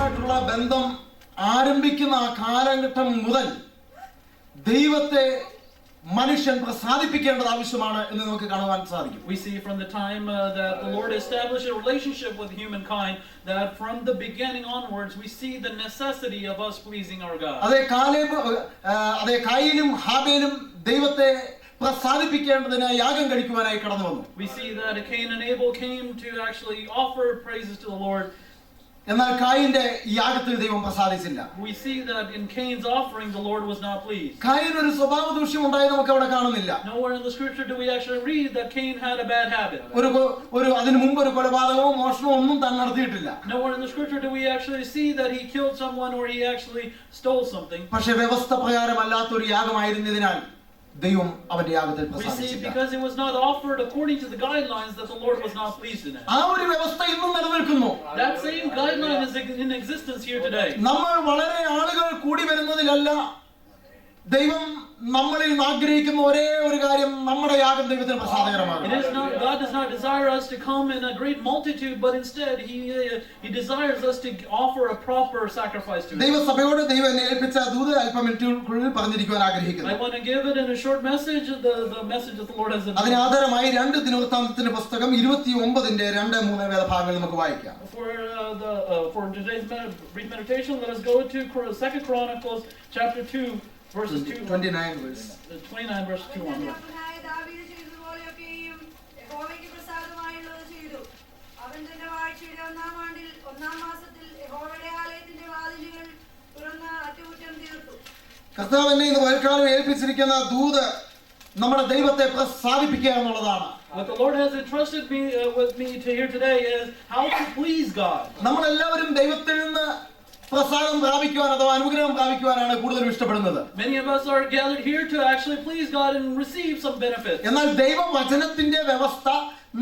ദൈവവുമായിട്ടുള്ള ബന്ധം ആരംഭിക്കുന്ന ആ കാലഘട്ടം മുതൽ ദൈവത്തെ മനുഷ്യൻ പ്രസാദിപ്പിക്കേണ്ടത് ആവശ്യമാണ് എന്ന് നമുക്ക് കാണുവാൻ സാധിക്കും. We see from the time that the Lord established a relationship with humankind, that from the beginning onwards we see the necessity of us pleasing our God. അതേ കായീനും ഹാബേലും ദൈവത്തെ പ്രസാദിപ്പിക്കേണ്ടതിന് യാഗം കഴിക്കുവാനായി കടന്നു വന്നു. We see that Cain and Abel came to actually offer praises to the Lord. എന്നാൽ കായീന്റെ യാഗത്തിൽ ദൈവം പ്രസാദിച്ചില്ല. We see that in Cain's offering the Lord was not pleased. Cain ഒരു സ്വഭാവ ദൂഷ്യം ഉണ്ടായി നമുക്ക് അവിടെ കാണുന്നില്ല. Nowhere in the scripture do we actually read that Cain had a bad habit. ഒരു അതിനു മുമ്പ് ഒരു കൊലപാതകമോ മോഷണമോ ഒന്നും താൻ നടത്തിയിട്ടില്ല. Nowhere in the scripture do we actually see that he killed someone or he actually stole something. പക്ഷേ വ്യവസ്ഥ പ്രകാരമല്ലാത്ത ഒരു യാഗമായിരുന്നതിനാൽ ദൈവം അവന്റെ യാഗത്തിൽ പ്രസാദിച്ചില്ല. We see because it was not offered according to the guidelines that the Lord was not pleased in it. ആ ഒരു വ്യവസ്ഥ ഇന്നും നിലനിൽക്കുന്നു. That same guideline is in existence here today. നമ്മൾ വളരെ ആളുകൾ കൂടി വരുന്നതിലല്ല ദൈവം നമ്മളിൽ ആഗ്രഹിക്കുന്ന ഒരേ ഒരു കാര്യം നമ്മുടെ യാഗം ദൈവത്തിന് പ്രസാദകരമാണ്. It is not, God does not desire us to come in a great multitude, but instead he desires us to offer a proper sacrifice to him. ദൈവസഭയോട് ദൈവം എന്നെ ഏൽപ്പിച്ച ദൂത് അല്പം മിനിറ്റുകൾക്കുള്ളിൽ പറഞ്ഞിരിക്കുവാൻ ആഗ്രഹിക്കുന്നു. I want to give it in a short message, the message that the Lord has in. അതിന് ആധാരമായി 2 ദിനവൃത്താന്തത്തിന്റെ പുസ്തകം 29ന്റെ 2-3 വേദഭാഗങ്ങൾ നമുക്ക് വായിക്കാം. For today's brief meditation, let us go to 2 Chronicles chapter 2 verses 29 verse 2 on. കർത്താവ് എന്നെ ഇന്ന് വൈകാലം ഏൽപ്പിച്ചിരിക്കുന്ന ദൂത് നമ്മുടെ ദൈവത്തെ പ്രസാദിപ്പിക്കുക എന്നുള്ളതാണ്. What the Lord has entrusted me with me to hear today is how to please God. നമ്മളെല്ലാവരും ദൈവത്തിൽ നിന്ന് പ്രസാദം പ്രാപിക്കുവാൻ അഥവാ അനുഗ്രഹം പ്രാപിക്കുവാനാണ് കൂടുതലും ഇഷ്ടപ്പെടുന്നത്. Many of us are gathered here to actually please God and receive some benefits. എന്നാൽ ദൈവവചനത്തിന്റെ വ്യവസ്ഥ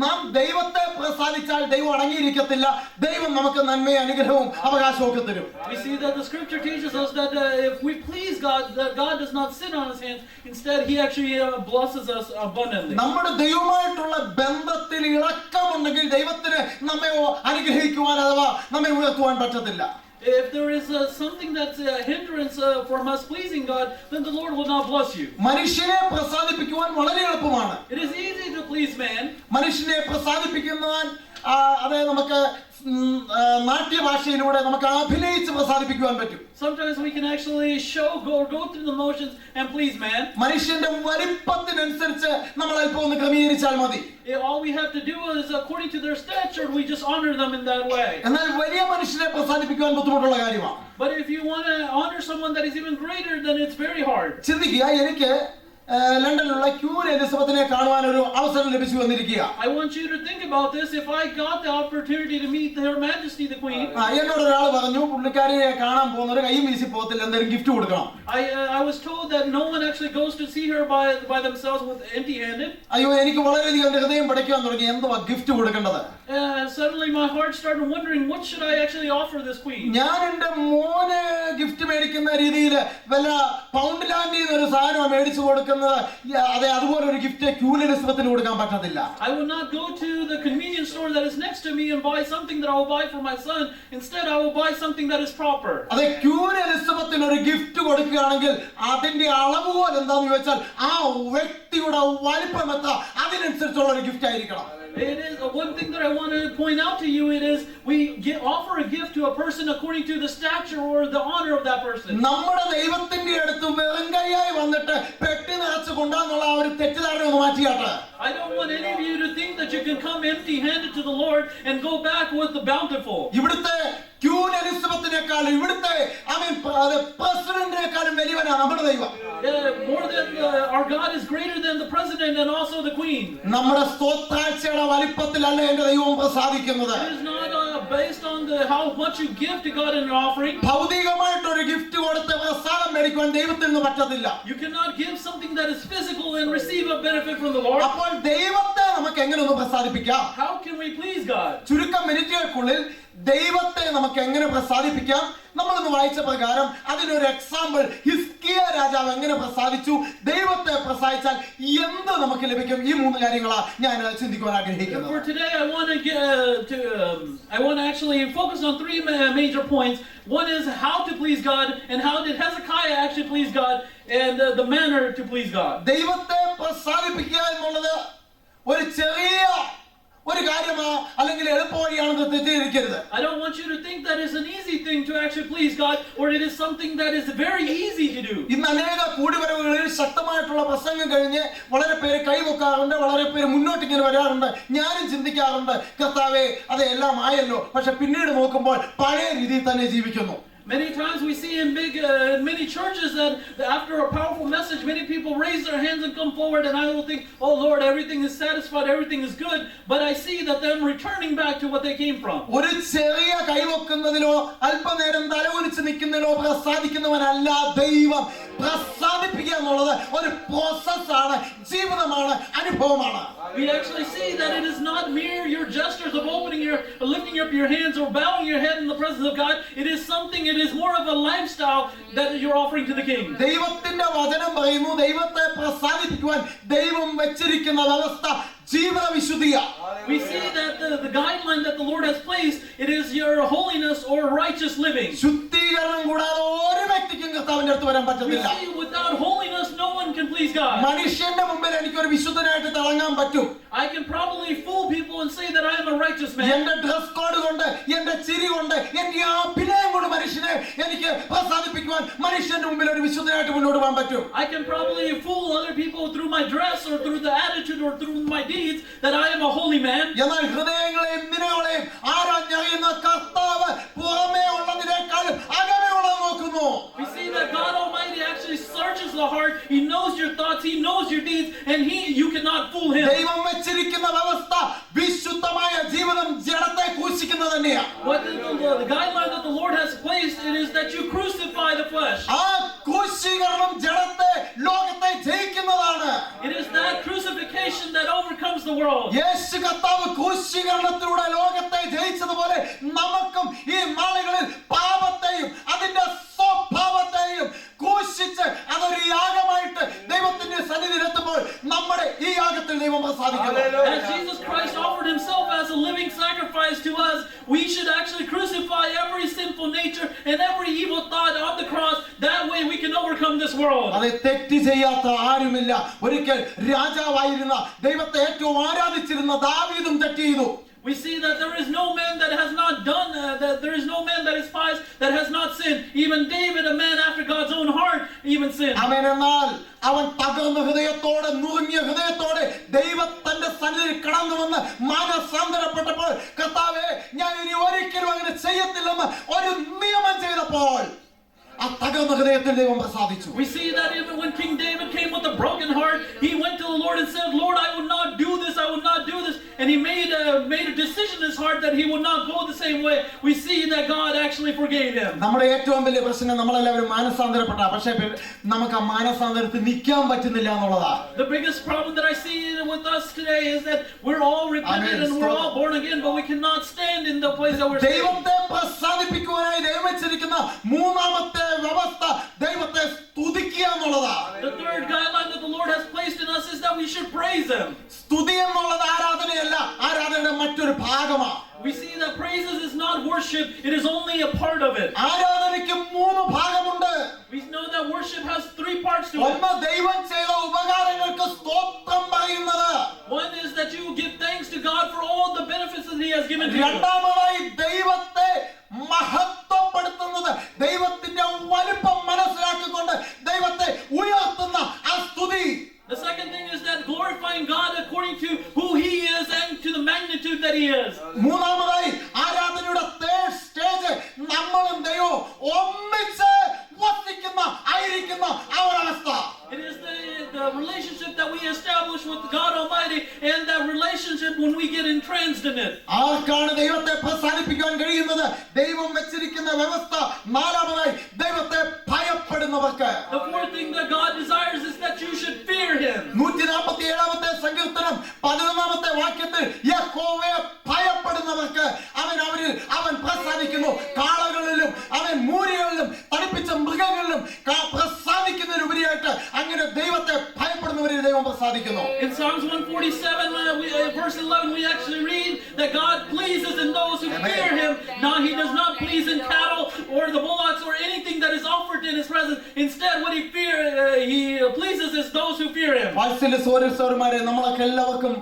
നാം ദൈവത്തെ പ്രസാദിച്ചാൽ ദൈവം അടങ്ങിയിരിക്കത്തില്ല. ദൈവം നമുക്ക് നന്മയും അനുഗ്രഹവും അവകാശവും ഒക്കെ തരും. We see that the scripture teaches us that if we please God, that God does not sit on his hands. Instead, he actually blesses us abundantly. നമ്മുടെ ദൈവവുമായിട്ടുള്ള ബന്ധത്തിൽ ഇളക്കമുണ്ടെങ്കിൽ ദൈവത്തിന് നമ്മെ അനുഗ്രഹിക്കുവാൻ അഥവാ നമ്മെ ഉയർത്തുവാൻ പറ്റത്തില്ല. If there is something that's a hindrance from us pleasing God, then the Lord will not bless you. മനുഷ്യനെ പ്രസാദിപ്പിക്കുവാൻ വളരെ എളുപ്പമാണ്. It is easy to please man. മനുഷ്യനെ പ്രസാദിപ്പിക്കുവാൻ അതെ നമുക്ക് നാട്യഭാഷയിലൂടെ നമുക്ക് അഭിനയിച്ച് പ്രസാദിപ്പിക്കുവാൻ പറ്റും. Sometimes we can actually go through the motions and please man. മനുഷ്യന്റെ വലിപ്പത്തിനനുസരിച്ച് നമ്മൾ അല്പം ഒന്ന് ക്രമീകരിച്ചാൽ മതി. All we have to do is according to their stature we just honor them in that way. എന്നാൽ വലിയ മനുഷ്യനെ പ്രസാദിപ്പിക്കുവാൻ ബുദ്ധിമുട്ടുള്ള കാര്യമാണ്. But if you want to honor someone that is even greater, then it's very hard. ചിന്തിക്കുക, എനിക്ക് ലണ്ടനിലുള്ള queen എലിസബത്തിനെ കാണുവാൻ ഒരു അവസരം ലഭിച്ചു വന്നിരിക്കുക. I want you to think about this. If I got the opportunity to meet Her Majesty the Queen, എന്നോട് ഒരാൾ പറഞ്ഞു പുള്ളിക്കാരിയെ കാണാൻ പോകുന്നവർ കൈയും വീശി പോകത്തില്ല, എന്തെങ്കിലും ഗിഫ്റ്റ് കൊടുക്കണം. I was told that no one actually goes to see her by themselves with empty-handed. അയ്യോ, എനിക്ക് വളരെയധികം ഹൃദയം പഠിക്കാൻ തുടങ്ങി, എന്തുവാ ഗിഫ്റ്റ് കൊടുക്കേണ്ടത്. Suddenly my heart started wondering, what should I actually offer this queen? ഞാൻ എൻ്റെ മോനെ ഗിഫ്റ്റ് മേടിക്കുന്ന രീതിയിൽ വല്ല പൗണ്ട് ലാൻഡിൽ നിന്ന് ഒരു സാധനം മേടിച്ചു കൊടുക്കുന്നത് അതെ അതുപോലെ ഒരു ഗിഫ്റ്റ് ക്യൂൻ എലിസബത്തിന് കൊടുക്കാൻ പറ്റത്തില്ല. I will not go to the convenience store that is next to me and buy something that I will buy for my son. Instead, I will buy something that is proper. അതെ, queen എലിസബത്തിന് ഒരു gift കൊടുക്കുകയാണെങ്കിൽ അതിന്റെ അളവുകോൽ എന്താണെന്ന് ചോദിച്ചാൽ ആ വ്യക്തിയുടെ വലിപ്പം എത്ര അതിനനുസരിച്ചുള്ള ഒരു ഗിഫ്റ്റ് ആയിരിക്കണം. It is one thing that I want to point out to you. It is we offer a gift to a person according to the stature or the honor of that person. നമ്മുടെ ദൈവത്തിന്റെ അടുത്ത് വെറുങ്കൈയായി വന്നിട്ട് പെട്ടി നിറച്ച് കൊണ്ടാന്നുള്ള ആ ഒരു തെറ്റിദ്ധാരണ ഒന്ന് മാറ്റിയാട്ടെ. I don't want any of you to think that you can come empty-handed to the Lord and go back with the bountiful. ഇവിടുത്തെ ക്യൂൻ എലിസബത്തിനേക്കാൾ ഇവിടുത്തെ പ്രസിഡന്റിനേക്കാളും വലിയവനാണ് നമ്മുടെ ദൈവം. More than our God is greater than the president and also the queen. നമ്മുടെ സ്തോത്രാഴ്ചയുടെ വലിപ്പത്തിലല്ല എൻ്റെ ദൈവം പ്രസാദിക്കുന്നത്. It is not based on how much you give to God in an offering. ഭൗതികമായിട്ട് ഒരു gift കൊടുത്ത് പ്രസാദം മേടിക്കുവാൻ ദൈവത്തിൽ നിന്ന് പറ്റത്തില്ല. You cannot give something that is physical and receive a benefit from the Lord. അപ്പോൾ ദൈവത്തെ നമുക്ക് എങ്ങനെ ഒന്ന് പ്രസാദിപ്പിക്കാം? How can we please God? ചുരുക്കം മിനിറ്റുകൾക്കുള്ളിൽ ദൈവത്തെ നമുക്ക് എങ്ങനെ പ്രസാദിപ്പിക്കാം? നമ്മളിന്ന് വായിച്ച പ്രകാരം അതിനൊരു എക്സാമ്പിൾ ഹിസ്കിയ രാജാവ് എങ്ങനെ പ്രസാദിച്ചു, ദൈവത്തെ പ്രസാദിച്ചാൽ എന്ത് നമുക്ക് ലഭിക്കും? ഈ 3 കാര്യങ്ങളാണ് ഞാൻ ചിന്തിക്കുവാൻ ആഗ്രഹിക്കുന്നത്. For today, I want to actually focus on 3 major points. One is how to please God, and how did Hezekiah actually please God, and the manner to please God. ദൈവത്തെ പ്രസാദിപ്പിക്കുക എന്നുള്ളത് ഒരു ചെറിയ ഒരു കാര്യമാ അല്ലെങ്കിൽ എളുപ്പവഴിയാണെന്ന് തെറ്റിദ്ധരിക്കരുത്. I don't want you to think that it's an easy thing to actually please God, or it is something that is very easy to do. ഇന്ന് അനേക കൂടിവരവുകളിൽ ശക്തമായിട്ടുള്ള പ്രസംഗം കഴിഞ്ഞ് വളരെ പേര് കൈവക്കാറുണ്ട്, വളരെ പേര് മുന്നോട്ട് ഇങ്ങനെ വരാറുണ്ട്. ഞാനും ചിന്തിക്കാറുണ്ട്, കർത്താവേ അതെല്ലാം ആയല്ലോ, പക്ഷെ പിന്നീട് നോക്കുമ്പോൾ പഴയ രീതിയിൽ തന്നെ ജീവിക്കുന്നു. Many times we see in many churches that after a powerful message, many people raise their hands and come forward, and I will think, oh Lord, everything is satisfied, everything is good, but I see that them returning back to what they came from. ഒരു ചെറിയ കൈവക്കുന്നതിലോ അല്പനേരം തലകുനിച്ച് നിൽക്കുന്നതിലോ പ്രസാദിക്കുന്നവനല്ല ദൈവം. പ്രസാദിപ്പിക്കുക എന്നുള്ളത് ഒരു പ്രോസസ്സാണ്, ജീവിതമാണ്, അനുഭവമാണ്. We actually see that it is not mere your gestures of lifting up your hands or bowing your head in the presence of God. It is something, it is more of a lifestyle that you're offering to the King. ദൈവത്തിന്റെ വചനം പറയുന്നു, ദൈവത്തെ പ്രസാദിപ്പിക്കുവാൻ ദൈവം വെച്ചിരിക്കുന്ന വ്യവസ്ഥ ജീവിത വിശുദ്ധിയാണ്. We see that the guideline that the Lord has placed, it is your holiness or righteous living. ശുദ്ധീകരണം കൂടാതെ ഒരു വ്യക്തിക്കും കർത്താവിന്റെ അടുത്ത് വരാൻ We പറ്റത്തില്ല. see without holiness no one can please God. മനുഷ്യന്റെ മുമ്പിൽ എനിക്ക് ഒരു വിശുദ്ധനായിട്ട് തിളങ്ങാൻ പറ്റും. I can probably fool people and say that I am a righteous man. എന്റെ ഡ്രസ് കോഡ് കൊണ്ട്, എന്റെ ചിരി കൊണ്ട്, എന്റെ അഭിനയം കൊണ്ട് മനുഷ്യനെ എനിക്ക് പ്രസാദിപ്പിക്കുവാൻ മനുഷ്യന്റെ മുമ്പിൽ ഒരു വിശുദ്ധനായിട്ട് മുന്നോട്ട് പോകാൻ പറ്റും. I can probably fool other people through my dress or through the attitude or through my deeds that I am a holy man. എന്നാൽ ഹൃദയങ്ങളെയും നിലകളെയും ആരാഞ്ഞറിയുന്ന കർത്താവ് പുറമേ ഉള്ളതിനേക്കാളും അകമേ ഉള്ളത് നോക്കുന്നു. We see that God Almighty actually searches the heart. He knows your thoughts, He knows your deeds, and you cannot fool Him. ദൈവം വെച്ചിരിക്കുന്ന വ്യവസ്ഥ വിശുദ്ധമായ ജീവിതം ജഡത്തെ ക്രൂശിക്കുന്നത് തന്നെയാണ്. What the guideline that the Lord has placed, it is that you crucify the flesh. ആ ക്രൂശീകരണം ജഡത്തെ, ലോകത്തെ ജയിക്കുന്നതാണ്. It is that crucifixion that overcomes the world. യേശു കർത്താവ് ക്രൂശീകരണത്തിലൂടെ ലോകത്തെ ജയിച്ചതുപോലെ നമുക്കും ഈ നാളുകളിൽ പാപത്തെയും അതിന്റെ സ്വഭാവത്തെയും ക്രൂശിച്ച് അതൊരു യാഗമായിട്ട് ദൈവത്തിന്റെ സന്നിധിയിലെത്തുമ്പോൾ നമ്മുടെ ഈ യാഗത്തിൽ ദൈവം പ്രസാദിക്കുന്നു. As Jesus Christ offered Himself as a living sacrifice to us, we should actually crucify every sinful nature and every evil thought on the cross. That way we can overcome this world. അത് തെറ്റ് ചെയ്യാത്ത ആരുമില്ല. ഒരിക്കൽ രാജാവായിരുന്ന ദൈവത്തെ ഏറ്റവും ആരാധിച്ചിരുന്ന ദാവീദും തെറ്റ് ചെയ്തു. We see that there is no man that has not done, that there is no man that is pious that has not sinned. Even David, a man after God's own heart, even sinned. എന്നാൽ അവൻ തകർന്ന ഹൃദയത്തോടെ, നുറുങ്ങിയ ഹൃദയത്തോടെ ദൈവത്തിന്റെ സന്നിധിയിൽ കടന്നു വന്ന് മാനസാന്തരപ്പെട്ടപ്പോൾ, കർത്താവേ ഞാൻ ഇനി ഒരിക്കലും അങ്ങനെ ചെയ്യത്തില്ലെന്ന് ഒരു നിയമം ചെയ്തപ്പോൾ ആ തകർന്ന ഹൃദയത്തിൽ ദൈവം പ്രസാദിച്ചു. We see that even when King David came with a broken heart, he went to the Lord and said, Lord, I will not do this, I will not do this. And he made a decision in his heart that he would not go the same way. We see that God actually forgave him. നമ്മുടെ ഏറ്റവും വലിയ പ്രശ്നം നമ്മളെല്ലാവരും മാനസാന്തരപ്പെട്ട, പക്ഷേ നമുക്ക് ആ മാനസാന്തരത്തിൽ നിൽക്കാൻ പറ്റുന്നില്ല എന്നുള്ളതാണ്. The biggest problem that I see with us today is that we're all repentant and we're all born again, but we cannot stand in the place that we're staying. ദൈവത്തെ പ്രസാദിപ്പിക്കുവാനായി ദൈവം വെച്ചിരിക്കുന്ന മൂന്നാമത്തെ വ്യവസ്ഥ ദൈവത്തെ സ്തുതിക്കുക എന്നുള്ളതാണ്. The third guideline that the Lord has placed in us is that we should praise Him. സ്തുതി എന്നുള്ളത് ആരാധനയല്ല, ആരാധനയുടെ മറ്റൊരു ഭാഗമാണ്. We see that praises is not worship, it is only a part of it. ആരാധനയ്ക്ക് 3 ഭാഗമുണ്ട്. We know that worship has 3 parts to it. ഒന്ന് ദൈവം ചെയ്ത ഉപകാരങ്ങൾക്ക് സ്തോത്രം പറയുന്നത്. One is that you give thanks to God for all the benefits that He has given to you. രണ്ടാമതായി ദൈവത്തെ മഹത്വപ്പെടുത്തുന്നത്, ദൈവത്തിന്റെ വലിപ്പം മനസ്സിലാക്കിക്കൊണ്ട് ദൈവത്തെ ഉയർത്തുന്ന ആ സ്തുതി. The second thing is that glorifying God according to who He is and to the magnitude that He is. മൂന്നാമതായി ആരാധനയുടെ തേർഡ് സ്റ്റേജ് നമ്മളും ദൈവവും ഒന്നിച്ച് വസിക്കുന്ന ആയിരിക്കുന്ന ആ ഒരവസ്ഥ. It is the relationship that we establish with God Almighty, and that relationship when we get entranced in it. ആർക്കാണ് ദൈവത്തെ പ്രസാദിപ്പിക്കാൻ കഴിയുന്നത്? ദൈവം വെച്ചിരിക്കുന്ന വ്യവസ്ഥ. നാലാമതായി ദൈവത്തെ ഭയപ്പെടുന്നവർക്ക്. The fourth thing that God desires is that you should fear Him. 147 സങ്കീർത്തനം 11 വാക്യത്തിൽ യഹോവയെ ഭയപ്പെടുന്ന വളർത്തുന്നവർക്ക് അവൻ പ്രസാദിക്കുന്നു. കാളകളിലും മൂരികളിലും തടിപ്പിച്ച മൃഗങ്ങളിലും പ്രസാദിക്കുന്നതിനുപരിയായിട്ട് അങ്ങനെ ദൈവത്തെ ഭയപ്പെടുന്നവരിൽ ദൈവം പ്രസാദിക്കുന്നു. In Psalms 147, verse 11, we actually read that God pleases in those who fear Him. Now He does not please in cattle or the bullocks or anything that is offered in His presence. Instead, what He pleases is those who fear Him. വാത്സല്യ സഹോദരന്മാരെ, നമ്മളൊക്കെ എല്ലാവർക്കും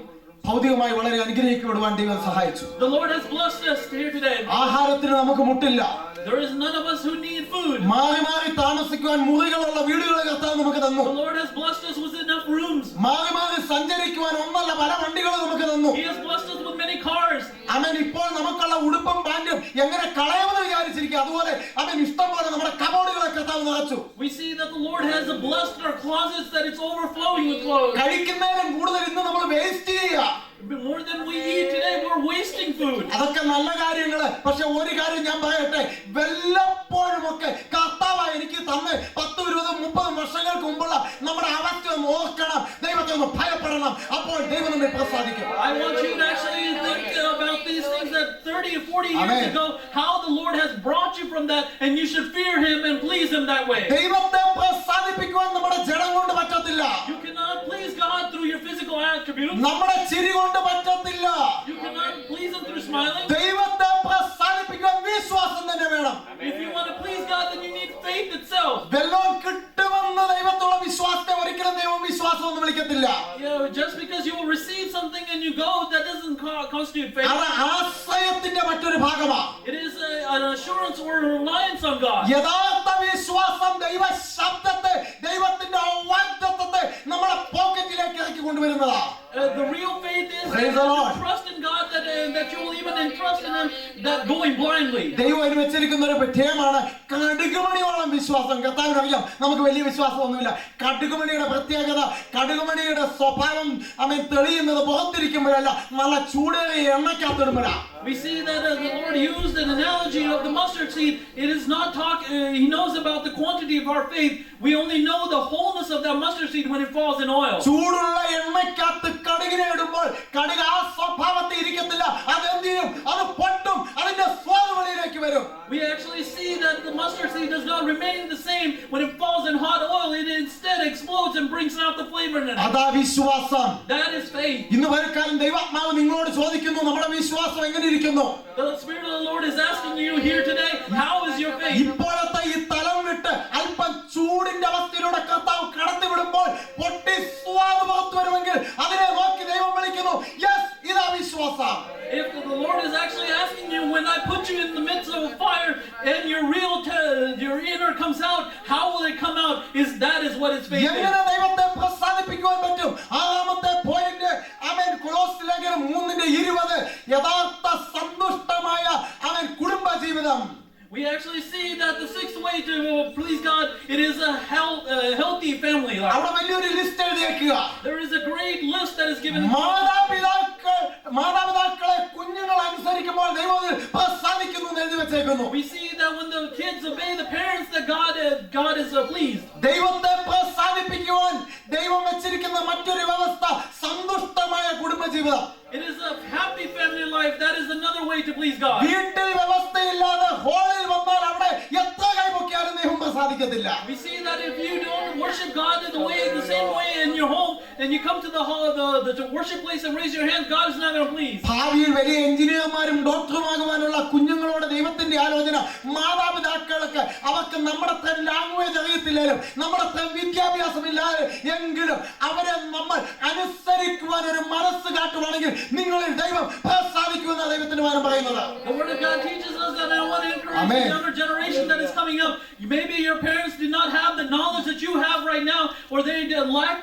ഭൗതികമായി വളരെ അനുഗ്രഹിക്കപ്പെടുവാൻ ദൈവം സഹായിച്ചു. The Lord has blessed us here today. ആഹാരത്തിന് നമുക്ക് മുട്ടില്ല. There is none of us who need food. മാറി മാറി താമസിക്കുവാൻ മുറികളുള്ള വീടുകൾ കർത്താവ് നമുക്ക് തന്നു. The Lord has blessed us with enough rooms. മാറി മാറി സഞ്ചരിക്കുവാൻ ഒന്നല്ല പല വണ്ടികൾ നമുക്ക് തന്നു. He has blessed us with many cars. ഇപ്പോൾ നമുക്കുള്ള ഉടുപ്പും പാന്റും എങ്ങനെ കളയുമെന്ന് വിചാരിച്ചിരിക്കുക. അതുപോലെ ഇഷ്ടം പോലെ നമ്മുടെ കബോർഡുകളെ കർത്താവ് നിറച്ചു. We see that the Lord has blessed our closets, that it's overflowing with clothes. കഴിക്കുന്നതിനും കൂടുതൽ ഇന്ന് നമ്മൾ വേസ്റ്റ് ചെയ്യുക. More than we eat today, we're wasting food. അതൊക്കെ നല്ല കാര്യങ്ങള്. പക്ഷെ ഒരു കാര്യം ഞാൻ പറയട്ടെ, വല്ലപ്പോഴുമൊക്കെ കർത്താവ് എനിക്ക് തന്ന് 10, 20, 30 വർഷങ്ങൾക്ക് മുമ്പുള്ള നമ്മുടെ അവസ്ഥ ഒന്ന് ഓർക്കണം, ദൈവത്തെ ഒന്ന് ഭയപ്പെടണം. അപ്പോൾ ദൈവം നമ്മെ പ്രസാദിക്കും. I want you to actually think about these things that 30 or 40 years ago, how the Lord has brought you from that, and you should fear Him and please Him that way. ദൈവത്തെ പ്രസാദിപ്പിക്കുവാൻ നമ്മുടെ ജഡം കൊണ്ട് പറ്റത്തില്ല. You cannot please God through your physical attributes. നമ്മുടെ ചിരി കൊണ്ട് പറ്റത്തില്ല. You cannot please Him through smiling. ദൈവത്തെ പ്രസാദിപ്പിക്കുവാൻ വിശ്വാസം തന്നെ വേണം. If you want to please God, then you need faith itself. വെല്ലോം കിട്ടുമെന്ന് ദൈവത്തോളം വിശ്വാസത്തെ ഒരിക്കലും ദൈവം വിശ്വാസം എന്ന് വിളിക്കത്തില്ല. Just because you will receive something and you go, that doesn't constitute faith. അത് ആശ്രയത്തിന്റെ മറ്റൊരു ഭാഗമാണ്. It is an assurance or reliance on God. യഥാർത്ഥ വിശ്വാസം ദൈവ ശബ്ദത്തെ, ദൈവത്തിന്റെ വാഗ്ദത്തത്തെ നമ്മുടെ പോക്കറ്റിലേക്ക് ഇറക്കി കൊണ്ടുവരുന്നതാണ്. The real faith is Praise the Lord. trust in God, that you will even entrust in Him, that going blindly. ദൈവം അതിന് വെച്ചിരിക്കുന്ന ഒരു വിധേയമാണ് കടുകുമണിയോളം വിശ്വാസം. കർത്താവിന് അറിയാം നമുക്ക് വലിയ വിശ്വാസമൊന്നുമില്ല. കടുകുമണിയുടെ പ്രത്യേകത, കടുകുമണിയുടെ സ്വഭാവം തെളിയുന്നത് പുറത്തിരിക്കുമ്പോഴല്ല, നല്ല ചൂടേറിയ എണ്ണയ്ക്കകത്തിടുമ്പോഴാണ്. We see that the Lord used an analogy of the mustard seed. It is not He knows about the quantity of our faith. We only know the wholeness of that mustard seed when it falls in oil. ചൂടുള്ള എണ്ണയ്ക്കകത്ത് കടുകിനെ ഇടുമ്പോൾ കടുക് ആ സ്വഭാവത്തിൽ ഇരിക്കത്തില്ല. അതെന്ത് ചെയ്യും? അത് പൊട്ടും, അതിന്റെ സ്വാദ് വെളിയിലേക്ക് വരും. We actually see that the mustard seed does not remain the same when it falls in hot oil. It instead explodes and brings out the flavor in it. അതാ വിശ്വാസം. That is faith. ഇന്ന് വരക്കാലം ദൈവാത്മാവ് നിങ്ങളോട് ചോദിക്കുന്നു, നമ്മുടെ വിശ്വാസം എങ്ങനെ ഇരിക്കുന്നു? The Spirit of the Lord is asking you here today, how is your faith? ഇപ്പോഴത്തെ ഈ തലം വിട്ട് അല്പം ചൂടിന്റെ അവസ്ഥയിലൂടെ കർത്താവ് കടത്തി വിടുമ്പോൾ പൊട്ടി സ്വാദ് പുറത്തു വരുമെങ്കിൽ അതിനെ നോക്കി ദൈവം വിളിക്കുന്നു, യെസ്, ഇതാ വിശ്വാസം. If the Lord is actually asking you, when I put you in the midst of a fire and your inner comes out, how will it come out? That is what is faith. എങ്ങനെ ദൈവത്തെ പ്രസാദിപ്പിക്കുവാൻ പറ്റും? ആറാമത്തെ point, കൊലോസ്യലേഖനം 3:20, യഥാർത്ഥ സന്തുഷ്ടമായ കുടുംബ ജീവിതം. We actually see that the sixth way to please God, it is a healthy family life. അവിടെ വലിയൊരു list എഴുതിയേക്കുക. There is a great list that is given. മാതാപിതാക്കളെ കുഞ്ഞുങ്ങൾ അനുസരിക്കുമ്പോൾ ദൈവം പ്രസാദിക്കുന്നു എന്ന് എഴുതി വെച്ചേക്കുന്നു. We see that when the kids obey the parents, that God is pleased. ദൈവത്തെ പ്രസാദിപ്പിക്കുവാൻ ദൈവം വെച്ചിരിക്കുന്ന മറ്റൊരു വ്യവസ്ഥ സന്തുഷ്ടമായ കുടുംബജീവിതം. It is a happy family life. That is another way to please God. വീട്ടിൽ വ്യവസ്ഥയില്ലാതെ ഹോളിൽ വന്നാൽ അവിടെ എത്ര കൈപൊക്കിയാലും ദൈവം പ്രസാദിക്കത്തില്ല. We see that if you don't worship God the same way in your home, and you come to the worship place and raise your hands, God is not going to please. ഭാവിയിൽ വലിയ എഞ്ചിനീയർമാരും ഡോക്ടറുമാകുവാനുള്ള കുഞ്ഞുങ്ങളോട് ദൈവത്തിന്റെ ആലോചന. മാതാപിതാക്കൾക്ക് അവർക്ക് നമ്മുടെ language അറിയത്തില്ലാലും നമ്മുടെ വിദ്യാഭ്യാസം ഇല്ലാതെ എങ്കിലും അവരെ നമ്മൾ അനുസരിക്കുവാൻ ഒരു മനസ്സ് കാട്ടുവാണെങ്കിൽ നിങ്ങളിൽ ദൈവം പ്രസാദിക്കുമെന്നാണ് ദൈവത്തിന്റെ വചനം പറയുന്നത്. The word of God teaches us that I want to encourage the younger generation that is coming up. Maybe your parents did not have the knowledge that you have right now, or they lack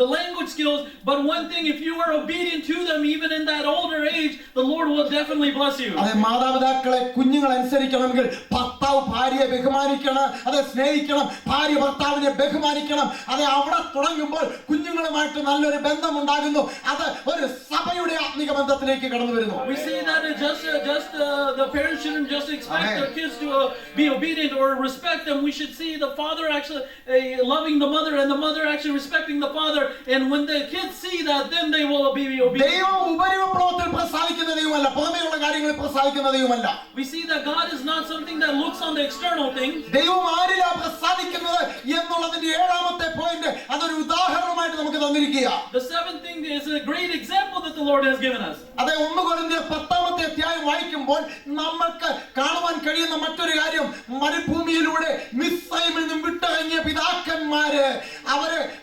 the language skills, but one thing, if you are obedient to them even in that older age, the Lord will definitely bless you. അതെ, മാതാപിതാക്കളെ കുഞ്ഞുങ്ങൾ അനുസരിക്കണമെങ്കിൽ ഭർത്താവ് ഭാര്യയെ ബഹുമാനിക്കണം, അത് സ്നേഹിക്കണം, ഭാര്യ ഭർത്താവിനെ ബഹുമാനിക്കണം. അത് അവിടെ തുടങ്ങുമ്പോൾ കുഞ്ഞുങ്ങളുമായിട്ട് നല്ലൊരു ബന്ധം ഉണ്ടാകുന്നു. അത് ഒരു സഭയുടെ ആത്മീക ബന്ധത്തിലേക്ക് കടന്നു വരുന്നു. We see that the parents shouldn't just expect their kids to be obedient or respect them. We should see the father actually loving the mother and the mother actually respecting the father. And when the kids see that, then they will be obedient. ദൈവം ഉപരിവിപ്ലവത്തിൽ പ്രസാദിക്കുന്ന ദൈവമല്ല, കാര്യങ്ങളിൽ പ്രസാദിക്കുന്ന ദൈവമല്ല. We see that God is not something that looks on the external things. ദൈവം ആരിലാ പ്രസാദിക്കുന്നത് എന്നുള്ളതിന്റെ 7ാമത്തെ point അതൊരു ഉദാഹരണമായിട്ട് നമുക്ക് തന്നിരിക്കുക. The 7th thing is a great example that the Lord has given us. അതെ, 1 കൊരിന്ത്യർ 10-ാമത്തെ അധ്യായം വായിക്കുമ്പോൾ നമുക്ക് കാണുവാൻ കഴിയുന്ന മറ്റൊരു കാര്യം, മരുഭൂമിയിലൂടെ മിസ്രൈമിൽ നിന്നും വിട്ടിറങ്ങിയ പിതാക്കന്മാര്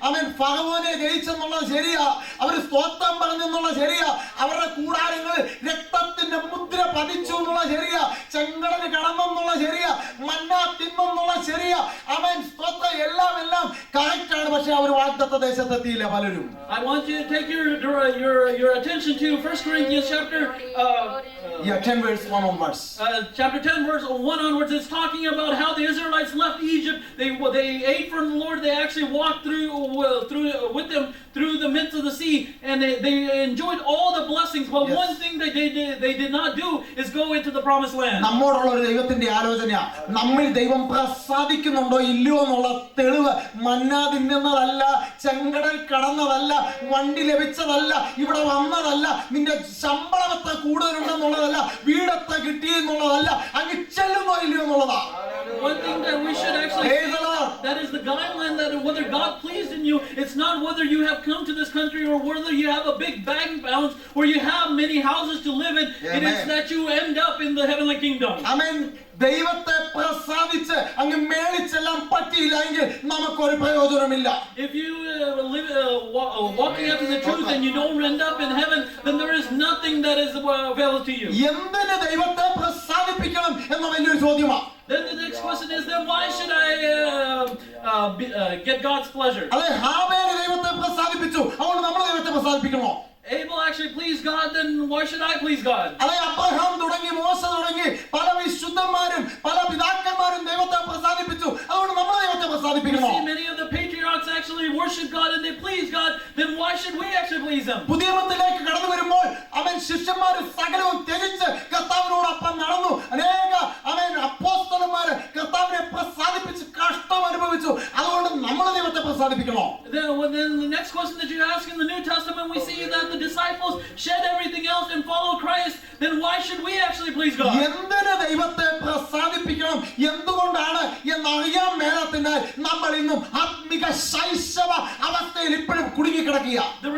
അവൻ ഫറവോനെ ജയിച്ചെന്നുള്ളത് ശരിയാ, അവര് സ്തോത്രം പറഞ്ഞെന്നുള്ള ശരിയാ, അവരുടെ കൂടാരങ്ങളിൽ രക്തത്തിന്റെ മുദ്ര പതിച്ചു എന്നുള്ള ശരിയാ, ചെങ്കടല് കടന്നെന്നുള്ള ശരിയാ, മന്ന തിന്നെന്നുള്ള ശരിയാ, അവൻ സ്തോത്രം എല്ലാം കറക്റ്റ് ആണ്. പക്ഷെ അവർ വാഗ്ദത്ത ദേശത്തെത്തിയില്ല പലരും. I want you to take your attention to 1 Corinthians chapter 10 verse 1 onwards. Chapter 10 verse 1 onwards is talking about how the Israelites left Egypt. They ate from the Lord. They actually walked with them through the midst of the sea, and they enjoyed all the blessings. But Yes. one thing they did not do is go into the promised land. നമ്മോടുള്ള ഒരു ദൈവത്തിന്റെ ആലോചനയാ, നമ്മിൽ ദൈവം പ്രസാദിക്കുന്നുണ്ടോ ഇല്ലയോ എന്നുള്ള തെളിവ് മന്ന തിന്നുന്നതല്ല, ചെങ്കടൽ കടന്നതല്ല, വണ്ടി ലഭിച്ചതല്ല, ഇവിടെ വന്നതല്ല, നിന്റെ ശമ്പളം എത്ര കൂടുതലുണ്ടെന്നുള്ളതല്ല, വീടെത്ര കിട്ടിയെന്നുള്ളതല്ല, അങ്ങ് ചെല്ലുന്നോ ഇല്ലയോ എന്നുള്ളതാ. One thing that we should actually Praise the Lord. that is the guideline, that whether God pleased in you, it's not whether you have come to this country or whether you have a big bank balance or you have many houses to live in. It is Amen. that you end up in the heavenly kingdom. ആമേൻ. ദൈവത്തെ പ്രസാദിച്ച് അങ്ങ് മേളിച്ചെല്ലാം പറ്റിയില്ല എങ്കിൽ നമുക്കൊരു പ്രയോജനമില്ല. If you walking after the truth and you don't end up in heaven, then there is nothing that is available to you. എന്തിന് ദൈവത്തെ പ്രസാദിപ്പിക്കണം എന്ന വലിയൊരു ചോദ്യമാണ്. Then the next question is, then why should I get God's pleasure? അതെ, ഹാബേൽ ദൈവത്തെ പ്രസാദിപ്പിച്ചു, അതുകൊണ്ട് നമ്മൾ ദൈവത്തെ പ്രസാദിപ്പിക്കണോ? Abel actually pleased God, then why should I please God? അതെ, അബ്രഹാം തുടങ്ങി മോശ തുടങ്ങി പല വിശുദ്ധന്മാരും പല പിതാക്കന്മാരും ദൈവത്തെ പ്രസാദിപ്പിച്ചു, അതുകൊണ്ട് നമ്മൾ ദൈവത്തെ We പ്രസാദിപ്പിക്കണോ? see many of the patriarchs actually worship God and they please God, then why should we actually please Him? പുതിയ നിയമത്തിലേക്ക് കടന്നു വരുമ്പോൾ അവൻ ശിഷ്യന്മാര് സകലവും ത്യജിച്ച് കർത്താവിനോടൊപ്പം നടന്നു. അവൻ അപ്പോസ്തലന്മാര് കർത്താവിനെ പ്രസാദിപ്പിച്ച് കഷ്ടം അനുഭവിച്ചു, അതുകൊണ്ട് നമ്മൾ ദൈവത്തെ പ്രസാദിപ്പിക്കണോ? Then the next question that you ask in the New Testament, we see that the disciples shed everything else and follow Christ. Then why should we actually please God? എന്തിന് ദൈവത്തെ പ്രസാദിപ്പിക്കണം, എന്തുകൊണ്ടാണ് എന്നറിയാൻ മേലാത്തതിനാൽ നമ്മൾ ഇന്നും ആത്മിക ശൈശവ അവസ്ഥയിൽ ഇപ്പോഴും കുടുങ്ങിക്കിടക്കുക. The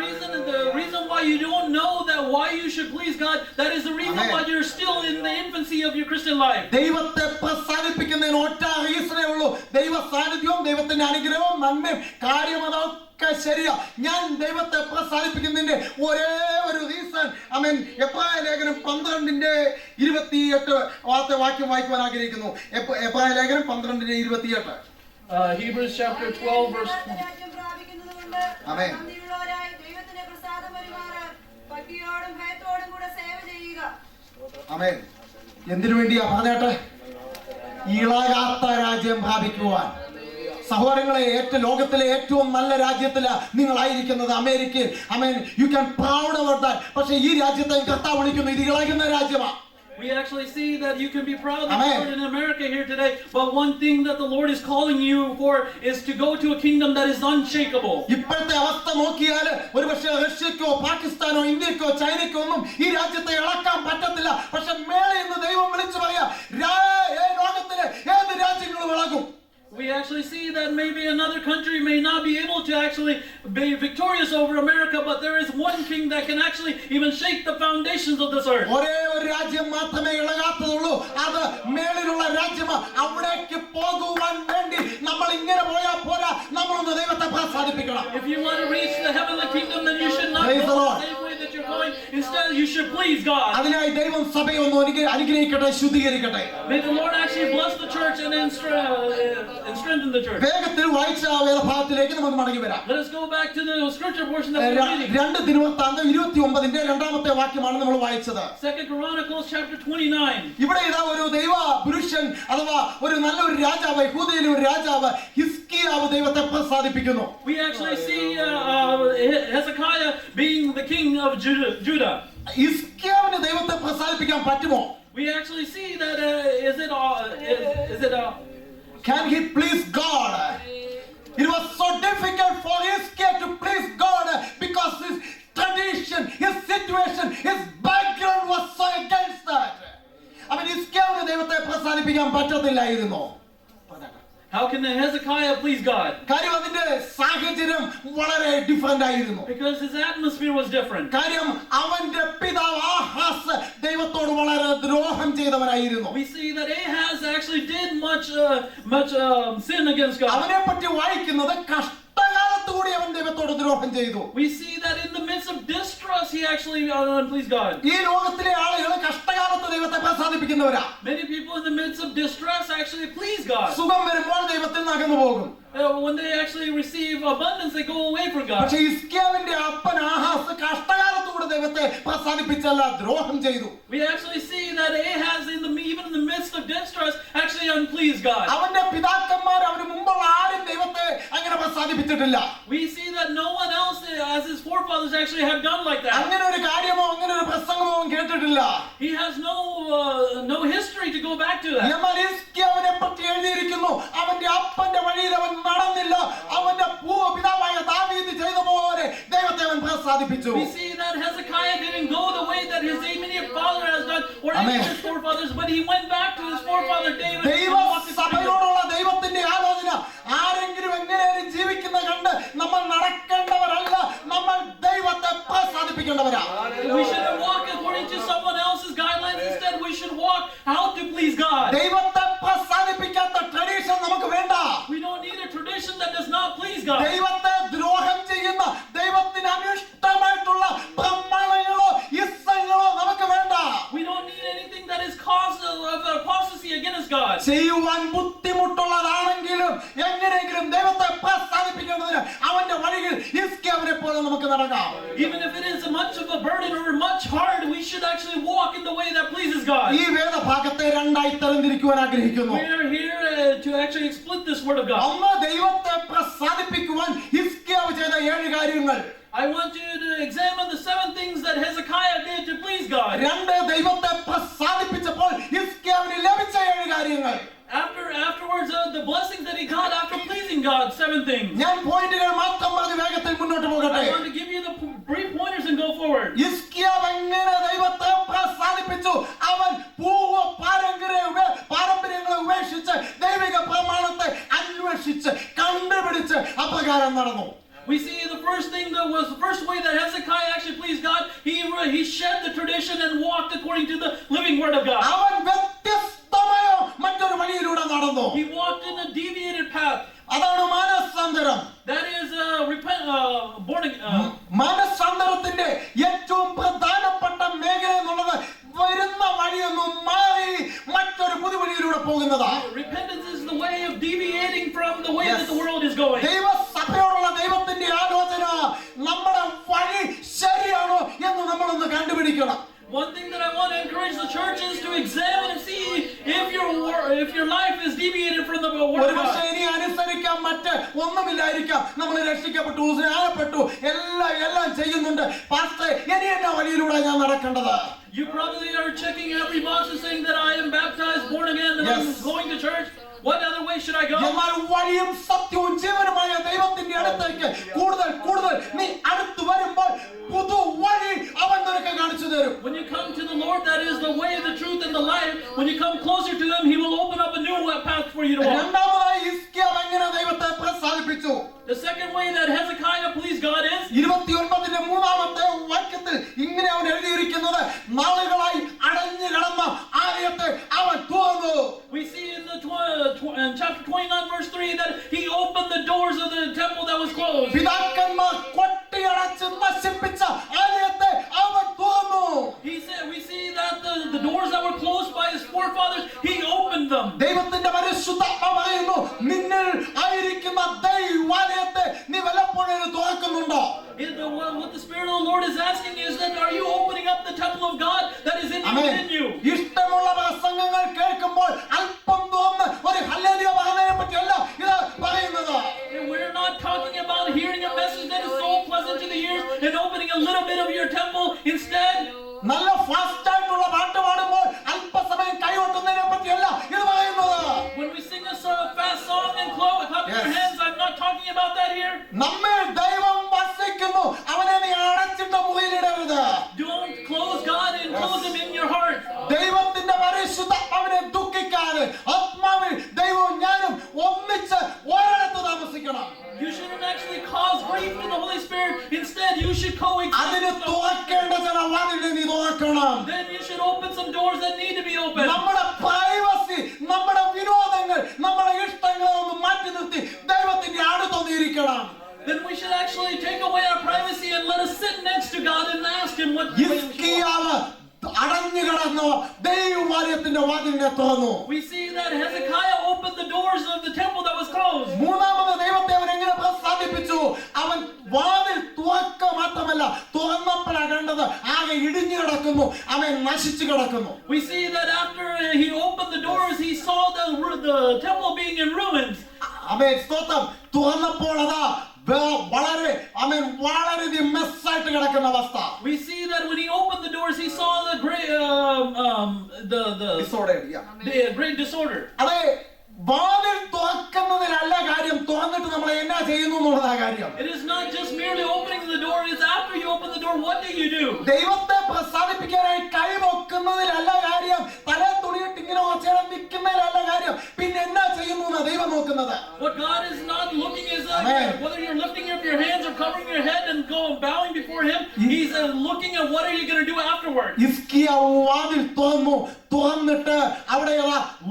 reason why you don't know that why you should please God, that is the reason Amen. why you're still in the infancy of your Christian life. ദൈവത്തെ പ്രസാദിപ്പിക്കുന്നതിന് ഒറ്റ റീസണേ ഉള്ളൂ, ദൈവ സാന്നിധ്യവും ദൈവത്തിന്റെ അനുഗ്രഹവും നന്മയും കാര്യമതൊക്കെ ശരിയാ. ഞാൻ ദൈവത്തെ പ്രസാദിപ്പിക്കുന്നതിന്റെ ഒരേ ഒരു റീസൺ, എബ്രായ ലേഖനം 12:28 വാക്യം വായിക്കുവാൻ ആഗ്രഹിക്കുന്നു. എബ്രായ ലേഖനം 12:28. Hebrews chapter 12 verse 20. Amen. ആമേൻ. എന്തിനു വേണ്ടിയാ പറഞ്ഞേട്ടെ? ഇളകാത്ത രാജ്യം പ്രാപിക്കുവാൻ. സഹോദരങ്ങളെ, ലോകത്തിലെ ഏറ്റവും നല്ല രാജ്യത്തില് നിങ്ങളായിരിക്കുന്നത് അമേരിക്കയിൽ. You can proud about that. പക്ഷേ ഈ രാജ്യത്തെ കർത്താവ് വിളിക്കുന്നു ഇത് ഇളകുന്ന രാജ്യമാണ്. We actually see that you can be proud of Amen. the Lord in America here today, but one thing that the Lord is calling you for is to go to a kingdom that is unshakable. ഇപ്പോഴത്തെ അവസ്ഥ നോക്കിയാൽ ഒരുപക്ഷെ റഷ്യക്കോ പാകിസ്ഥാനോ ഇന്ത്യക്കോ ചൈനക്കോ ഒന്നും ഈ രാജ്യത്തെ ഇളക്കാൻ പറ്റത്തില്ല. പക്ഷെ മേലെ ഇന്ന് ദൈവം വിളിച്ചു പറയാ, ലോകത്തിലെ ഏത് രാജ്യങ്ങളും ഇളകും. We actually see that maybe another country may not be able to actually be victorious over America, but there is one king that can actually even shake the foundations of this earth. ഒരേ ഒരു രാജ്യം മാത്രമേ ഇളകാത്തതുള്ളൂ, അത് മേളിലുള്ള രാജ്യമാണ്. അവിടേക്ക് പോകുവാൻ വേണ്ടി നമ്മൾ ഇങ്ങനെ പോയാൽ പോരാ, നമ്മളൊന്ന് ദൈവത്തെ പ്രസാദിപ്പിക്കണം. If you want to reach the heavenly kingdom, then you should not Praise go the the Lord. same way that you're going. Instead, you should please God. അതിനായി ദൈവം സഭയെ ഒന്ന് അനുഗ്രഹിക്കട്ടെ, ശുദ്ധീകരിക്കട്ടെ. May the Lord actually bless the church and strengthen the church. വേഗത്തിൽ വായിച്ച വേദഭാഗത്തിലേക്ക് നമുക്ക് മടങ്ങി വരാം. Let us go back to the scripture portion that we're reading. 2 ദിനവൃത്താന്തം 29-ാമത്തെ വാക്യമാണ് നമ്മൾ വായിച്ചത്. 2 Chronicles chapter 29. ഇവിടെ ഇതാ ഒരു ദൈവ പുരുഷൻ അഥവാ ഒരു നല്ലൊരു രാജാവ്, യഹൂദയിലെ ഒരു രാജാവ് ഹിസ്കിയാവ് ദൈവത്തെ പ്രസാദിപ്പിക്കുന്നു. We actually see Hezekiah being the king of Judah. ഹിസ്കിയാവിന് ദൈവത്തെ പ്രസാദിപ്പിക്കാൻ പറ്റുമോ? We actually see that Can he please God? It was so difficult for Hezekiah to please God because his tradition, his situation, his background was so against that. പ്രസാദിപ്പിക്കാൻ പറ്റത്തില്ലായിരുന്നു. How can Hezekiah please God? കാര്യം അതിന്റെ സാഹചര്യം വളരെ different ആയിരുന്നു. Because his atmosphere was different. കാര്യം അവന്റെ പിതാവ് Ahaz ദൈവത്തോട് വളരെ ദ്രോഹം ചെയ്തവനായിരുന്നു. We see that Ahaz actually did much sin against God. അവനെ പറ്റി വായിക്കുന്നത് കഷ്ടകാലത്ത് കൂടി അവൻ ദൈവത്തോട് ദ്രോഹം ചെയ്തു. We see that in the midst of distress he actually unpleased God. ഈ ലോകത്തിലെ ആളുകൾ കഷ്ടകാലത്ത് ദൈവത്തെ പ്രസാദിപ്പിക്കുന്നവരാ. Many people in the midst of distress actually please God. സുഖം വരുമ്പോൾ ദൈവത്തിൽ നിന്ന് അകന്നു പോകും. When they actually receive abundance, they go away from God. പക്ഷേ ഹിസ്കിയാവിന്റെ അപ്പൻ ആഹാസ് കഷ്ടകാലത്ത് കൂടി ദൈവത്തെ പ്രസാദിപ്പിച്ചല്ല, ദ്രോഹം ചെയ്തു. We actually see that Ahaz even in the midst of distress actually unpleased God. അവന്റെ പിതാക്കന്മാർ അവന് മുമ്പുള്ള ആരും ദൈവത്തെ അങ്ങനെ പ്രസാദിപ്പിച്ചിട്ടില്ല. We see that no one else as his forefathers actually have done like that. അങ്ങനെ ഒരു കാര്യമോ അങ്ങനെ ഒരു പ്രസംഗമോ കേട്ടിട്ടില്ല. He has no history to go back to that. എന്നാൽ ഹിസ്കിയാവിനെ പറ്റി എഴുതിയിരിക്കുന്നു, അവന്റെ അപ്പന്റെ വഴിയിൽ അവൻ നടന്നില്ല, അവന്റെ പൂർവ്വപിതാവായ ദാവീദ് ചെയ്ത പോലെ ദൈവത്തെ അവൻ പ്രസാദിപ്പിച്ചു. We see that Hezekiah didn't go the way that his immediate father has done or any of his forefathers, but he went back to his forefather David. ദൈവസഭയോടുള്ള ദൈവത്തിന്റെ ആലോചന ആരെങ്കിലും എങ്ങനെയും ജീവിക്കുന്ന കണ്ട് നമ്മൾ നടക്കേണ്ടവരല്ല, നമ്മൾ ദൈവത്തെ പ്രസാദിപ്പിക്കേണ്ടവരാ. We shouldn't walk according to someone else's guidelines. Instead, we should walk how to please God. ദൈവത്തെ പ്രസാദിപ്പിക്കാത്ത ട്രഡീഷൻ നമുക്ക് വേണ്ട. We don't need a tradition that does not please God. ദൈവത്തെ ദ്രോഹം ചെയ്യുന്ന ദൈവത്തിന് അനിഷ്ടമായിട്ടുള്ള പ്രമാണങ്ങളോ ഇസ്സങ്ങളോ നമുക്ക് വേണ്ട. We don't need anything that is cause of apostasy against God. ചെയ്യുവാൻ ബുദ്ധിമുട്ടുള്ളതാണെങ്കിലും എങ്ങനെയെങ്കിലും ദൈവത്തെ പ്രസാദിപ്പിക്കേണ്ടതിന് അവന്റെ വഴിയിൽ ഹിസ്കിയാവിനെ പോലെ നമുക്ക് നടക്കാം. Even if it is much of a burden or much hard, we should actually walk in the way that pleases God. ഈ വേദഭാഗത്തെ രണ്ടായി തരംതിരിക്കുവാൻ ആഗ്രഹിക്കുന്നു. We are here to actually split this word of God. ഒന്ന് ദൈവത്തെ പ്രസാദിപ്പിക്കുവാൻ ഹിസ്കിയാവ് ചെയ്ത 7 കാര്യങ്ങൾ. I want you to examine the 7 things that Hezekiah did to please God. രണ്ട് ദൈവത്തെ പ്രസാദിപ്പിച്ചപ്പോൾ ഹിസ്കിയാവിന് ലഭിച്ച 7 കാര്യങ്ങൾ. Afterwards, the blessings that he got after pleasing God, 7 things. ഞാൻ പോയിന്റുകൾ മാത്രം പറഞ്ഞ് വേഗത്തിൽ മുന്നോട്ട് പോകട്ടെ. I want to give you the brief pointers and go forward. ഹിസ്കിയാവ് എങ്ങനെ ദൈവത്തെ പ്രസാദിപ്പിച്ചു? അവൻ പൂർവ്വ പാരമ്പര്യങ്ങളെ ഉപേക്ഷിച്ച് ദൈവിക പ്രമാണത്തെ അന്വേഷിച്ച് കണ്ടുപിടിച്ച് അപ്രകാരം നടന്നു. We see the first thing that was the first way that Hezekiah actually pleased God. He shed the tradition and walked according to the living word of God. അവൻ വ്യത്യസ്തമായ മറ്റൊരു വഴിയിലൂടെ നടന്നു. He walked in a deviated path. അതാണ് മാനസാന്തരം. That is മാനസാന്തരത്തിന്റെ ഏറ്റവും പ്രധാനപ്പെട്ട മേഖല എന്നുള്ളത് വരുന്ന വഴിയൊന്നും മാറി മറ്റൊരു പുതുവഴിയിലൂടെ പോകുന്നതാ. Repentance is the way of deviating from the way that the world is going. ദൈവസഭയോടുള്ള ദൈവത്തിന്റെ ആലോചന നമ്മുടെ വഴി ശരിയാണോ എന്ന് നമ്മളൊന്ന് കണ്ടുപിടിക്കണം. One thing that I want to encourage the church is to examine and see if your life is deviated from the word of God. ഇനി അനുസരിക്കാൻ മറ്റ് ഒന്നുമില്ലായിരിക്കാം. നമ്മൾ രക്ഷിക്കപ്പെട്ടു, സ്നാനപ്പെട്ടു, എല്ലാം ചെയ്യുന്നുണ്ട്. പാസ്റ്റർ, ഇനി എന്നാ വഴിയിലൂടെ ഞാൻ നടക്കേണ്ടത്? You probably are checking every box and saying that I am baptized, born again, and I'm going to church. What other way should I go? എന്നാൽ വഴിയും സത്യവും ജീവനുമായ ദൈവത്തിന്റെ അടുത്തേക്ക് കൂടുതൽ നീ അടുത്ത് വരുമ്പോൾ പുതു വഴി അവൻ നിനക്ക് കാണിച്ചു തരും. When you come to the Lord, that is the way, the truth, and the life. When you come closer to Him, He will open up a new path for you to walk. രണ്ടാമതായി ഹിസ്കിയാവ് എങ്ങനെ ദൈവത്തെ പ്രസാദിപ്പിച്ചു? The second way that Hezekiah pleased God is 29ന്റെ 3-ാമത്തെ വാക്യത്തിൽ ഇങ്ങനെ അവൻ എഴുതിയിരിക്കുന്നത്, നാളുകളായി അടഞ്ഞു കിടന്ന ആലയത്തെ അവൻ തുറന്നു. We see in chapter 29 verse 3 that he opened the doors of the temple that was closed. പിതാക്കന്മാർ കൊട്ടിയടച്ച് നശിപ്പിച്ച ആലയത്തെ അവൻ തുറന്നു. We see that the doors that were closed by his forefathers, he opened them. ദൈവത്തിന്റെ പരിശുദ്ധാത്മാവ് പറയുന്നു, നിന്നിൽ ആയിരിക്കുന്ന ദൈവാലയത്തെ നീ വല്ലപ്പോഴും തുറക്കുന്നുണ്ടോ? What the Spirit of the Lord is asking is that are you opening up the temple of God that is in you? ഇഷ്ടമുള്ള പ്രസംഗങ്ങൾ കേൾക്കുമ്പോൾ അല്പം തോന്നുന്ന ഒരു ഹല്ലേലൂയ പറയുന്നതിനെ പറ്റിയല്ല ഇത് പറയുന്നത്. We're not talking about hearing a message that is so pleasant to the ears and opening a little bit of your temple. Instead, നല്ല ഫാസ്റ്റ് ആയിട്ടുള്ള പാട്ട് പാടുമ്പോൾ അല്പസമയം കൈകൊട്ടുന്നതിനെ പറ്റിയല്ല ഇത് പറയുന്നത്. when we sing a fast song and clap your hands, I'm not talking about that here. നമ്മെ ദൈവം വസിക്കുന്നു, അവനെ നീ അടച്ചിട്ട മുറിയിലിടരുത്. Don't close God and close Him in your heart. ദൈവത്തിന്റെ പരിശുദ്ധാത്മാവിനെ ദുഃഖിക്കാതെ തുറക്കണം. then you should open some doors that need to be opened. നമ്മുടെ പ്രൈവസി, നമ്മുടെ വിനോദങ്ങൾ, നമ്മുടെ ഇഷ്ടങ്ങളെ ഒന്ന് മാറ്റി നിർത്തി ദൈവത്തിന്റെ അടുത്തൊന്നിരിക്കണം. Then we should actually take away our privacy and let us sit next to God and ask Him what we should. ഹിസ്കിയാവ് അടഞ്ഞു കിടന്നു ദൈവാലയത്തിന്റെ വാതിലിനെ തുറന്നു. We see that Hezekiah opened the doors of the temple that was closed. മൂന്നാമത് ദൈവത്തെ അവൻ എങ്ങനെ പ്രസാദിപ്പിച്ചു? അവൻ വാതിൽ തുറക്ക മാത്രമല്ല, തുറന്നപ്പോഴാണ് കണ്ടത് ആകെ ഇടിഞ്ഞു കിടക്കുന്നു, അവൻ നശിച്ചു കിടക്കുന്നു. We see that after he opened the doors, he saw the temple being in ruins. അവൻ സ്തോത്രം തുറന്നപ്പോൾ അതാ വളരെ മെസ്സായിട്ട് കിടക്കുന്ന അവസ്ഥ. We see that when he opened the doors, he saw the great great disorder. അതെ, വാതിൽ തുറക്കുന്നതിലല്ല കാര്യം, തുറന്നിട്ട് നമ്മൾ എന്നാ ചെയ്യുന്നു എന്നുള്ളതാ കാര്യം. It is not just merely opening the door, it's after you open the door, what do you do? ദൈവത്തെ പ്രസാദിപ്പിക്കാനായി കൈവെക്കുന്നതിലല്ല കാര്യം, തല തുണിയിട്ട് ഇങ്ങനെ കുറച്ചേരം നിൽക്കുന്നതിലല്ല കാര്യം, പിന്നെ എന്നാ ചെയ്യുന്നു എന്നാ ദൈവം നോക്കുന്നത്. What God is not looking is whether you're lifting up your hands or covering your head and bowing before Him. He's looking at what are you going to do afterwards. ഹിസ്കിയാവ് വാതിൽ തുറന്നിട്ട് അവിടെ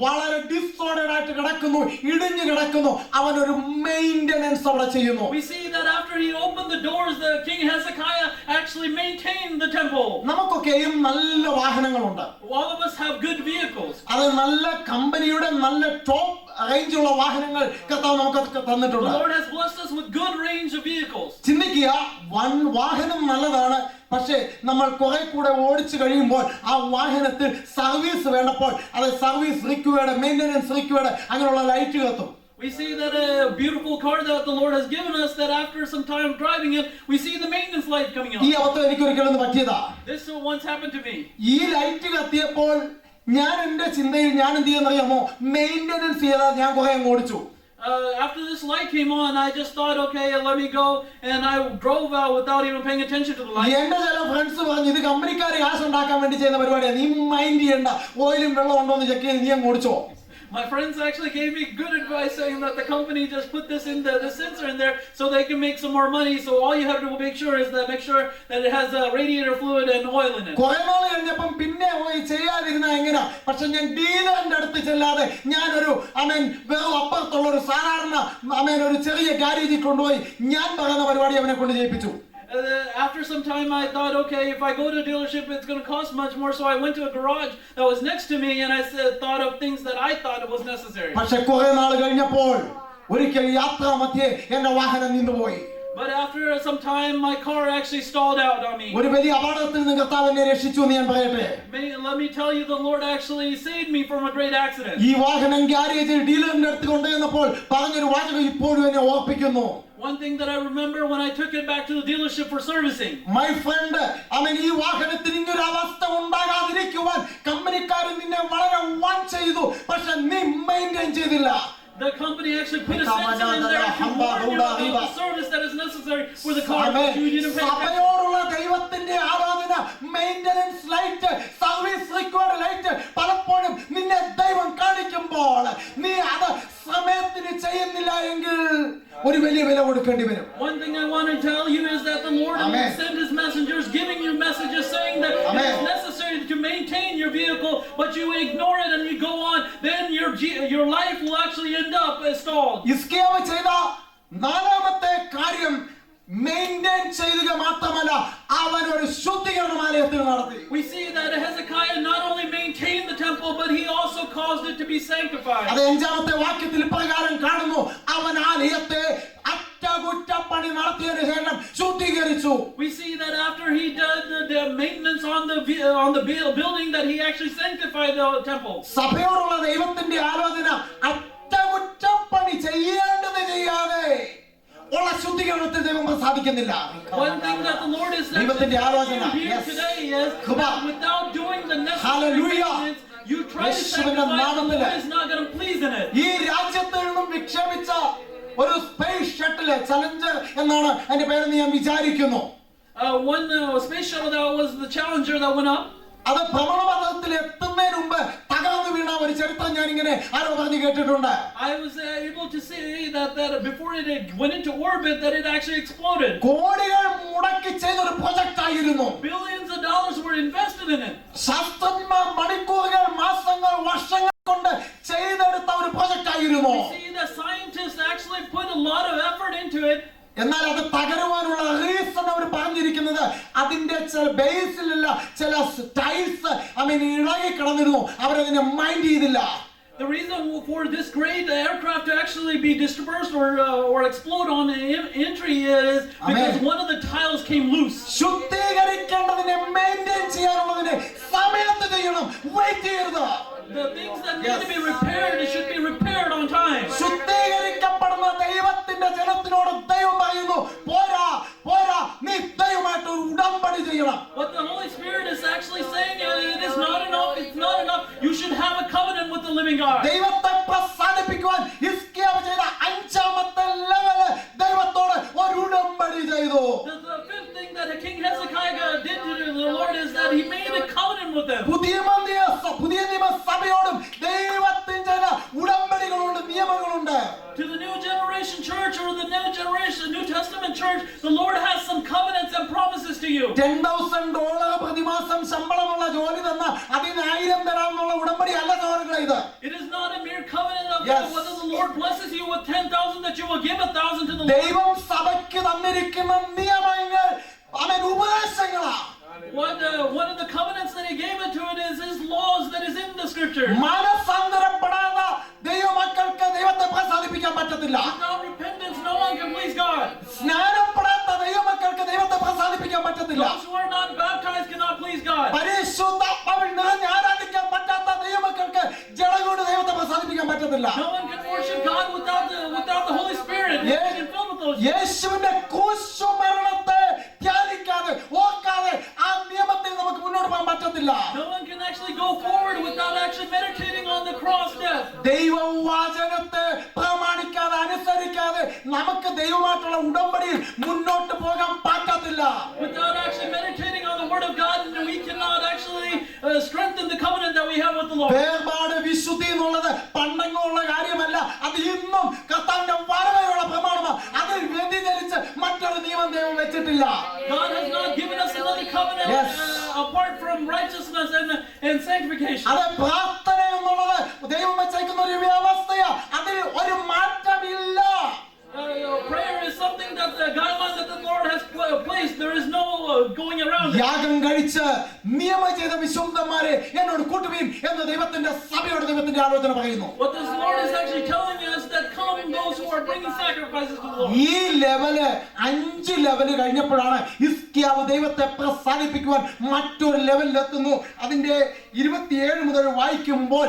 വളരെ ഡിസോർഡേഡ് ആയിട്ട് കിടക്കുന്നു, ഇടിഞ്ഞു കിടക്കുന്നു. അവൻ ഒരു മെയിന്റനൻസ് അവിടെ ചെയ്യുന്നു. We see that after he opened the doors, the King Hezekiah actually maintained the temple. നമുക്കൊക്കെയും നല്ല വാഹനങ്ങളുണ്ട്. All of us have good vehicles. അത് നല്ല കമ്പനിയുടെ നല്ല ടോപ്പ് റേഞ്ചുള്ള വാഹനങ്ങൾ കർത്താവ് നമുക്ക് തന്നിട്ടുണ്ട്. The Lord has blessed us with good range of vehicles. ചിന്തിക്കുക, വാഹനം നല്ലതാണ്, പക്ഷേ നമ്മൾ കുറെ കൂടെ ഓടിച്ചു കഴിയുമ്പോൾ ആ വാഹനത്തിൽ സർവീസ് വേണ്ടപ്പോൾ അത് സർവീസ് റിക്വയർഡ്, മെയിൻ്റെനൻസ് റിക്വയർഡ്, അങ്ങനെയുള്ള ലൈറ്റ് കത്തും. We see that a beautiful car that the Lord has given us, that after some time driving it, we see the maintenance light coming on. ഈ അവസ്ഥ എനിക്ക് ഒരിക്കലും പറ്റിയതാ. This once happened to me. ഈ light കത്തിയപ്പോൾ ഞാൻ എന്റെ ചിന്തയിൽ ഞാൻ എന്ത് ചെയ്യുന്നറിയാമോ, മെയിൻ്റെനൻസ് ചെയ്താൽ ഞാൻ കുറെ അങ്ങ് ഓടിച്ചു. After this light came on, I just thought, okay, let me go, and I drove out without even paying attention to the light. എന്റെ ചില ഫ്രണ്ട്സ് പറഞ്ഞു, ഇത് കമ്പനിക്കാർ കാശ് ഉണ്ടാക്കാൻ വേണ്ടി ചെയ്യുന്ന പരിപാടിയാണ്, നീ മൈൻഡ് ചെയ്യണ്ട, ഓയിലും വെള്ളം ഉണ്ടോ എന്ന് ചെക്ക് ചെയ്ത് നീ അങ്ങ് ഓടിച്ചോ. My friends actually gave me good advice, saying that the company just put this in the sensor in there so they can make some more money. So all you have to make sure that it has radiator fluid and oil in it. കുറെ നാൾ കഴിഞ്ഞപ്പം പിന്നെ ചെയ്യാതിരുന്ന എങ്ങനെയാ, പക്ഷെ ഞാൻ ഡീലറിന്റെ അടുത്ത് ചെല്ലാതെ ഞാനൊരു വേറെ അപ്പുറത്തുള്ള ഒരു സാധാരണ ഒരു ചെറിയ ഗാരേജിൽ കൊണ്ടുപോയി ഞാൻ പറയുന്ന പരിപാടി അവനെ കൊണ്ട് ചെയ്യിപ്പിച്ചു. After some time I thought, okay, if I go to a dealership it's going to cost much more, so I went to a garage that was next to me and I thought of things that I thought it was necessary. പക്ഷെ കുറെ നാൾ കഴിഞ്ഞപ്പോൾ ഒരിക്കൽ യാത്രാ മധ്യേ എന്റെ വാഹനം നിന്നുപോയി. But after some time my car actually stalled out on me. ഒരു വലിയ അപകടത്തിൽ നിന്ന് കർത്താവ് എന്നെ രക്ഷിച്ചു എന്ന് ഞാൻ പറയട്ടെ. Let me tell you, the Lord actually saved me from a great accident. ഈ വാഹനം ഗാരേജിൽ ഡീലറിന്റെ അടുത്ത് കൊണ്ടുവന്നപ്പോൾ പറഞ്ഞൊരു വാചകം ഇപ്പോഴും എന്നെ ഓർപ്പിക്കുന്നു. One thing that I remember when I took it back to the dealership for servicing. My friend, ഈ വാഹനത്തിന് ഇങ്ങനൊരു അവസ്ഥ ഉണ്ടാകാതിരിക്കുവാൻ കമ്പനിക്കാരൻ നിന്നെ വളരെ വാൺ ചെയ്തു, പക്ഷെ നീ മെയിൻറ്റെയിൻ ചെയ്തില്ല. The company actually put a sensor in there to warn you about the service that is necessary for the car. You didn't pay attention. സഭയോടുള്ള ദൈവത്തിന്റെ ആരാധന, maintenance light, service required light പലപ്പോഴും നിന്നെ ദൈവം കാണിക്കുമ്പോൾ നീ അത് സമയത്തിന് ചെയ്യുന്നില്ല എങ്കിൽ ഒരു വലിയ വില കൊടുക്കേണ്ടി വരും. One thing I want to tell you is that the Lord will send His messengers giving you messages saying that it is necessary to maintain your vehicle, but you ignore it and you go on, then your life will actually end up stalled. ഹിസ്കിയാവ് ചെയ്ത നാലാമത്തെ കാര്യം maintain ചെയ്യുക മാത്രമല്ല, അവൻ ഒരു ശുദ്ധീകരണാലയത്തിൽ നടത്തി. We see that Hezekiah not only maintained the temple, but he also caused it to be sanctified. അത് 5-ാമത്തെ വാക്യത്തിൽ ഇപ്രകാരം കാണുന്നു, അവൻ ആലയത്തെ അറ്റകുറ്റപ്പണി നടത്തിയതിനു ശേഷം ശുദ്ധീകരിച്ചു. We see that after he did the maintenance on the building, that he actually sanctified the temple. സഭയോടുള്ള ദൈവത്തിന്റെ ആലോചന അറ്റകുറ്റപ്പണി ചെയ്യേണ്ടത് ചെയ്യാതെ ഉള്ള ശുദ്ധീകരണത്തിൽ ദൈവം സാധിക്കുന്നില്ല. One thing that the Lord is saying here today is that without doing the necessary maintenance, you try to sanctify it, the Lord is not going to please in it. ഈ രാജ്യത്തിൽ നിന്നും വിക്ഷേപിച്ച ഒരു സ്പേസ് ഷട്ടിൽ ചലഞ്ചർ എന്നാണ് അതിന്റെ പേരെന്ന് ഞാൻ വിചാരിക്കുന്നു. One space shuttle that was the Challenger that went up. അത് ഭ്രമണപഥത്തിൽ എത്തുന്നതിന് മുമ്പ് തകർന്നു വീണ ഒരു ചരിത്രം ഞാൻ ഇങ്ങനെ ആരോ പറഞ്ഞു കേട്ടിട്ടുണ്ട്. I was able to see that before it went into orbit that it actually exploded. കോടികൾ മുടക്കി ചെയ്ത ഒരു പ്രൊജക്റ്റ് ആയിരുന്നു. Billions of dollars were invested in it. വാതിലിലുള്ള ചില ടൈൽസ് ഇളകി കിടന്നിരുന്നു. അവരതിനെ മൈൻഡ് ചെയ്തില്ല. The reason for this great aircraft to actually be dispersed or explode on the entry is because one of the tiles came loose. ശുദ്ധീകരിക്കേണ്ടതിനെ maintain ചെയ്യാനുള്ളതിനെ സമയത്ത് ചെയ്യണം, wait ചെയ്യരുത്. The things that need to be repaired, it should be repaired on time. ശുദ്ധീകരിക്കപ്പെടുന്ന ദൈവത്തിന്റെ ജനത്തിനോട് ദൈവം പറയുന്നു, പോരാ പോരാ, നീ ദൈവമായിട്ട് ഒരു ഉടമ്പടി ചെയ്യണം. What the Holy Spirit is actually saying is, it is not enough, it's not enough. You should have a covenant with the living God. ദൈവത്തെ പ്രസാദിപ്പിക്കുവാൻ ഹിസ്കിയാവ് ചെയ്ത 5ാമത്തെ ലെവല് ദൈവത്തോട് ഒരു ഉടമ്പടി ചെയ്തു. The fifth thing that King Hezekiah did to the Lord is that he made a covenant with them. പുതിയ നിയമസഭയോടും ദൈവത്തിന് ചില ഉടമ്പടികളുണ്ട്, നിയമങ്ങളുണ്ട്. To the new generation church or the new generation, New Testament church, the Lord has some covenants and promises to you. $10,000 പ്രതിമാസം ശമ്പളമുള്ള ജോലി തന്ന അതിന് 1000 തരാമെന്നുള്ള ഉടമ്പടി അല്ല സഹോദരങ്ങളെ ഇത്. It is not a mere covenant of whether the Lord blesses you with 10,000 that you will give 1,000 to the Lord. ദൈവം സഭയ്ക്ക് തന്നിരിക്കുന്ന നിയമങ്ങൾ ഉപദേശങ്ങളാ. One of the covenants that he gave it to it is his laws that is in the scripture. മനസ്സാന്തരപ്പെടാതെ ദൈവമക്കൾക്ക് ദൈവത്തെ പ്രസാദിപ്പിക്കാൻ പറ്റത്തില്ല. Without repentance, no one can please God. സ്നാനപ്പെടാത്ത ദൈവമക്കൾക്ക് ദൈവത്തെ പ്രസാദിപ്പിക്കാൻ പറ്റത്തില്ല. Those who are not baptized cannot please God. പരിശുദ്ധാത്മാവിൽ നിറഞ്ഞ് ആരാധിക്കാൻ പറ്റാത്ത ദൈവമക്കൾക്ക് ജഡം കൊണ്ട് ദൈവത്തെ പ്രസാദിപ്പിക്കാൻ പറ്റത്തില്ല. No one can worship God without the Holy Spirit. യേശുവിന്റെ ക്രൂശുമരണത്തെ ധ്യാനിക്കാതെ ഓർക്കാതെ ആ നിയമത്തിൽ നമുക്ക് മുന്നോട്ട് പോകാൻ പറ്റത്തില്ല. No one can actually go forward without actually meditating on the cross death. ദൈവവചനത്തെ പ്രമാണിക്കാതെ അനുസരിക്കാതെ നമുക്ക് ദൈവമായിട്ടുള്ള ഉടമ്പടിയിൽ മുന്നോട്ട് പോകാൻ പറ്റത്തില്ല. Without actually meditating on the word of God, we cannot actually strengthen the covenant that we have with the Lord. വേർപാട് വിശുദ്ധി എന്നുള്ളത് പണ്ടെങ്ങുള്ള കാര്യമല്ല, അത് ഇന്നും കർത്താവിന്റെ വരവയുള്ള പ്രമാണമാണ്. അതിൽ വ്യതിചലിച്ച് മറ്റൊരു നിയമം ദൈവം വെച്ചിട്ടില്ല. God has not given us another covenant apart from righteousness and sanctification. അത് പ്രാർത്ഥന എന്നുള്ളത് ദൈവം വെച്ചേക്കുന്ന ഒരു വ്യവസ്ഥയാ, അതിൽ ഒരു മാറ്റമില്ല. Prayer is something that the guideline that the Lord has placed. There is no going around it. യാഗം കഴിച്ച് നിയമം ചെയ്ത വിശുദ്ധന്മാരെ എന്നോട് കൂട്ടുവീൻ എന്ന് ദൈവത്തിന്റെ സഭയോട് ദൈവത്തിന്റെ ആലോചന പറയുന്നു. What this Lord is actually telling us that come those who are bringing sacrifices to the Lord. ഈ ലെവല് 5 ലെവല് കഴിഞ്ഞപ്പോഴാണ് ഹിസ്കിയാവ് ദൈവത്തെ പ്രസാദിപ്പിക്കുവാൻ മറ്റൊരു ലെവലിൽ എത്തുന്നു. അതിന്റെ 27 മുതൽ വായിക്കുമ്പോൾ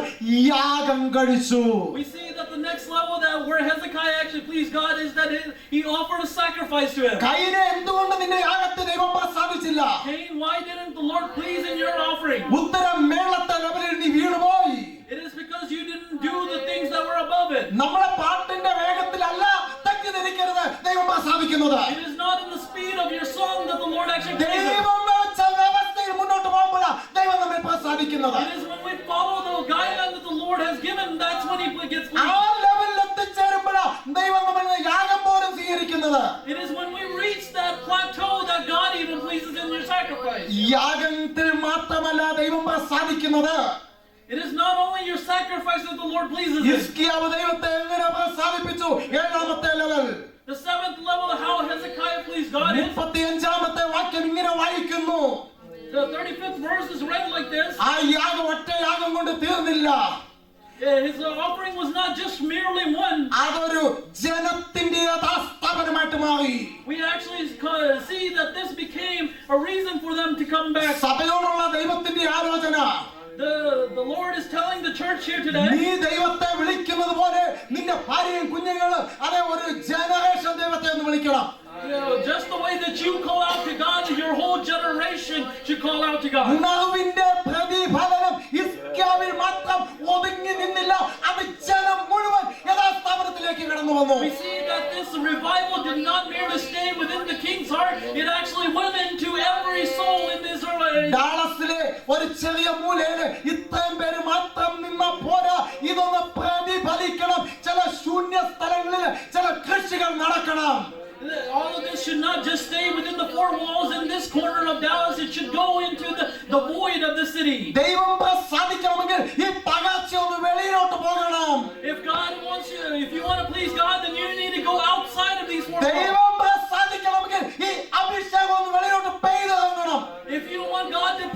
യാഗം കഴിച്ചു. We see that the next level that where Hezekiah actually pleased God is that he offered a sacrifice to him. കൈനെ എന്തുകൊണ്ട് നിന്റെ യാഗത്തെ ദൈവം പ്രസാദിച്ചില്ല? Cain, why didn't the Lord please in your offering? ഉത്തരം മേളത്തെ ലെവലിൽ നീ വീണുപോയി. It is because you didn't do the things that were above it. നമ്മളെ പാട്ടിന്റെ വേഗത്തിലല്ല തെറ്റിദ്ധരിക്കരുത് ദൈവം പ്രസാദിക്കുന്നത്. It is not in the speed of your song that the Lord actually pleases. ദൈവം വെച്ച വ്യവസ്ഥയിൽ മുന്നോട്ട് പോകുമ്പോഴാണ് ദൈവം നമ്മെ പ്രസാദിക്കുന്നത്. It is when we follow the guideline that the Lord has given, that's when he gets ആ pleased. ലെവലിൽ എത്തിച്ചേരുമ്പോഴാണ് ദൈവം നമ്മെ യാഗം പോലും സ്വീകരിക്കുന്നത്. It is when we reach that plateau that God even pleases in your sacrifice. യാഗത്തിൽ മാത്രമല്ല ദൈവം പ്രസാദിക്കുന്നത്. It is not only your sacrifice that the Lord pleases in. ഹിസ്കിയാവ് ദൈവത്തെ എങ്ങനെ പ്രസാദിപ്പിച്ചു? 7ാമത്തെ level. The 7th level of how Hezekiah pleased God is. 35ാമത്തെ വാക്യം ഇങ്ങനെ വായിക്കുന്നു. The 35th verse is read like this. ആ യാഗം ഒറ്റ യാഗം കൊണ്ട് തീർന്നില്ല. His offering was not just merely one. അതൊരു ജനത്തിന്റെ യഥാസ്ഥാപനമായിട്ട് മാറി. We actually see that this became a reason for them to come back. സഭയോടുള്ള ദൈവത്തിന്റെ ആലോചന. The Lord is telling the church here today. നീ ദൈവത്തെ വിളിക്കുന്നത് പോലെ നിന്റെ ഭാര്യയും കുഞ്ഞുങ്ങളും അതേ ഒരു ജനറേഷൻ ദൈവത്തെ ഒന്ന് വിളിക്കണം. Just the way that you call out to God, your whole generation should call out to God. ഉണർവിന്റെ പ്രതിഫലനം ഹിസ്കിയാവിൽ മാത്രം ഒതുങ്ങി നിന്നില്ല, അത് ജനം മുഴുവൻ യഥാസ്ഥാപനത്തിലേക്ക് കടന്നു വന്നു. We see that this revival did not merely stay within the king's heart, it actually went into every soul in Israel. ഡാളസിലെ ഒരു ചെറിയ മൂലയില് ഇത്രയും പേര് മാത്രം നിന്ന പോരാ, ഇതൊന്ന് പ്രതിഫലിക്കണം. ചില ശൂന്യ സ്ഥലങ്ങളിൽ ചില കൃഷികൾ നടക്കണം. All of this should not just stay within the 4 walls in this corner of Dallas. It should go into the void of the city. ദൈവം പ്രസാദിക്കണമെങ്കിൽ ഈ പകർച്ച ഒന്ന് വെളിയിലോട്ട് പോകണം. If God wants you, if you want to please God, then you need to go outside of these 4 walls. ദൈവം പ്രസാദിക്കണമെങ്കിൽ ഈ അഭിഷേകം ഒന്ന് വെളിയിലോട്ട് പെയ്തു തരണം. If you want God to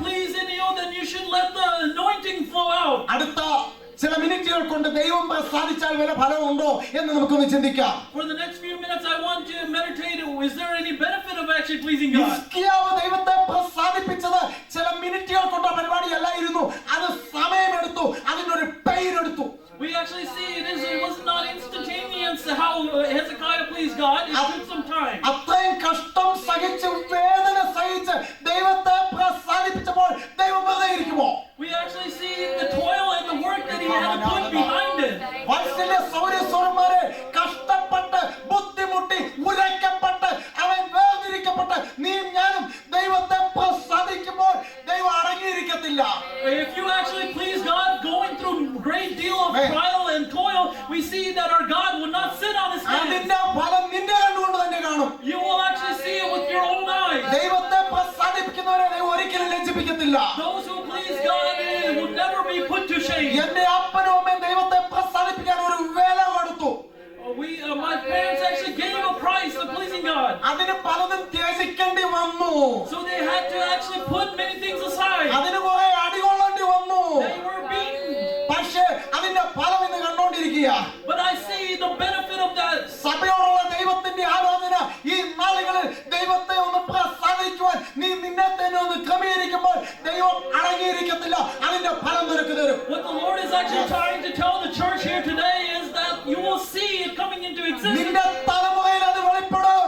ചില മിനിറ്റുകൾ കൊണ്ട് ദൈവം പ്രസാദിച്ചാൽ വല്ല ഫലമുണ്ടോ എന്ന് നമുക്കൊന്ന് ചിന്തിക്കാം. For the next few minutes, I want you to meditate. Is there any benefit of actually pleasing God? ഹിസ്കിയാവ് ദൈവത്തെ പ്രസാദിപ്പിച്ചത് ചില മിനിറ്റുകൾ കൊണ്ട് പരിപാടിയല്ലായിരുന്നു. അത് സമയമെടുത്തു, അതിനൊരു പേരെടുത്തു. We actually see it was not instantaneous how Hezekiah pleased God. It took some time. അത്രയും കഷ്ടം സഹിച്ച് വേദന സഹിച്ച് ദൈവത്തെ പ്രസാദിപ്പിച്ചപ്പോൾ ദൈവം വെറുതെ ഇരിക്കുമോ? We actually see the toil and the work that he had to put behind it. വാത്സല്യ സൗരസ്വരന്മാരെ കഷ്ടപ്പെട്ട് ബുദ്ധിമുട്ടി ഉരയ്ക്കപ്പെട്ട് അവൻ വേർതിരിക്കപ്പെട്ട് നീയും ഞാനും ദൈവത്തെ പ്രസാദിക്കുമ്പോൾ ദൈവം അടങ്ങിയിരിക്കത്തില്ല. If you actually please God, going through a great deal of trial and toil, we see that our God will not sit on his hands. അതിന്റെ ഫലം നിന്റെ കണ്ണുകൊണ്ട് തന്നെ കാണും. You will actually see it with your own eyes. ദൈവത്തെ പ്രസാദിപ്പിക്കുന്നവരെ ദൈവം ഒരിക്കലും ലജ്ജിപ്പിക്കത്തില്ല. Those who please God will never be put to shame. എന്റെ അപ്പനും അമ്മയും ദൈവത്തെ പ്രസാദിപ്പിക്കാൻ ഒരു വില കൊടുത്തു. My parents actually gave a price of pleasing God. അതിന് പലതും ത്യജിക്കേണ്ടി വന്നു. So they had to actually put many things aside. അതിന് കുറെ അടികൊള്ളേണ്ടി വന്നു. They were beaten. പക്ഷേ അതിന്റെ ഫലം ഇന്ന് കണ്ടോണ്ടിരിക്കുക. But I see the benefit of that. സഭയോടുള്ള ദൈവത്തിന്റെ ആലോചന ഈ നാളുകളിൽ ദൈവത്തെ ഒന്ന് പ്രസാദിക്കുവാൻ നീ നിന്നെ തന്നെ ഒന്ന് ക്രമീകരിക്കുമ്പോൾ ദൈവം അടങ്ങിയിരിക്കത്തില്ല. അതിന്റെ ഫലം നിനക്ക് തരും. What the Lord is actually trying to tell the church here today is that you will see it coming into existence. നിന്റെ തലമുറയിൽ അത് വെളിപ്പെടും.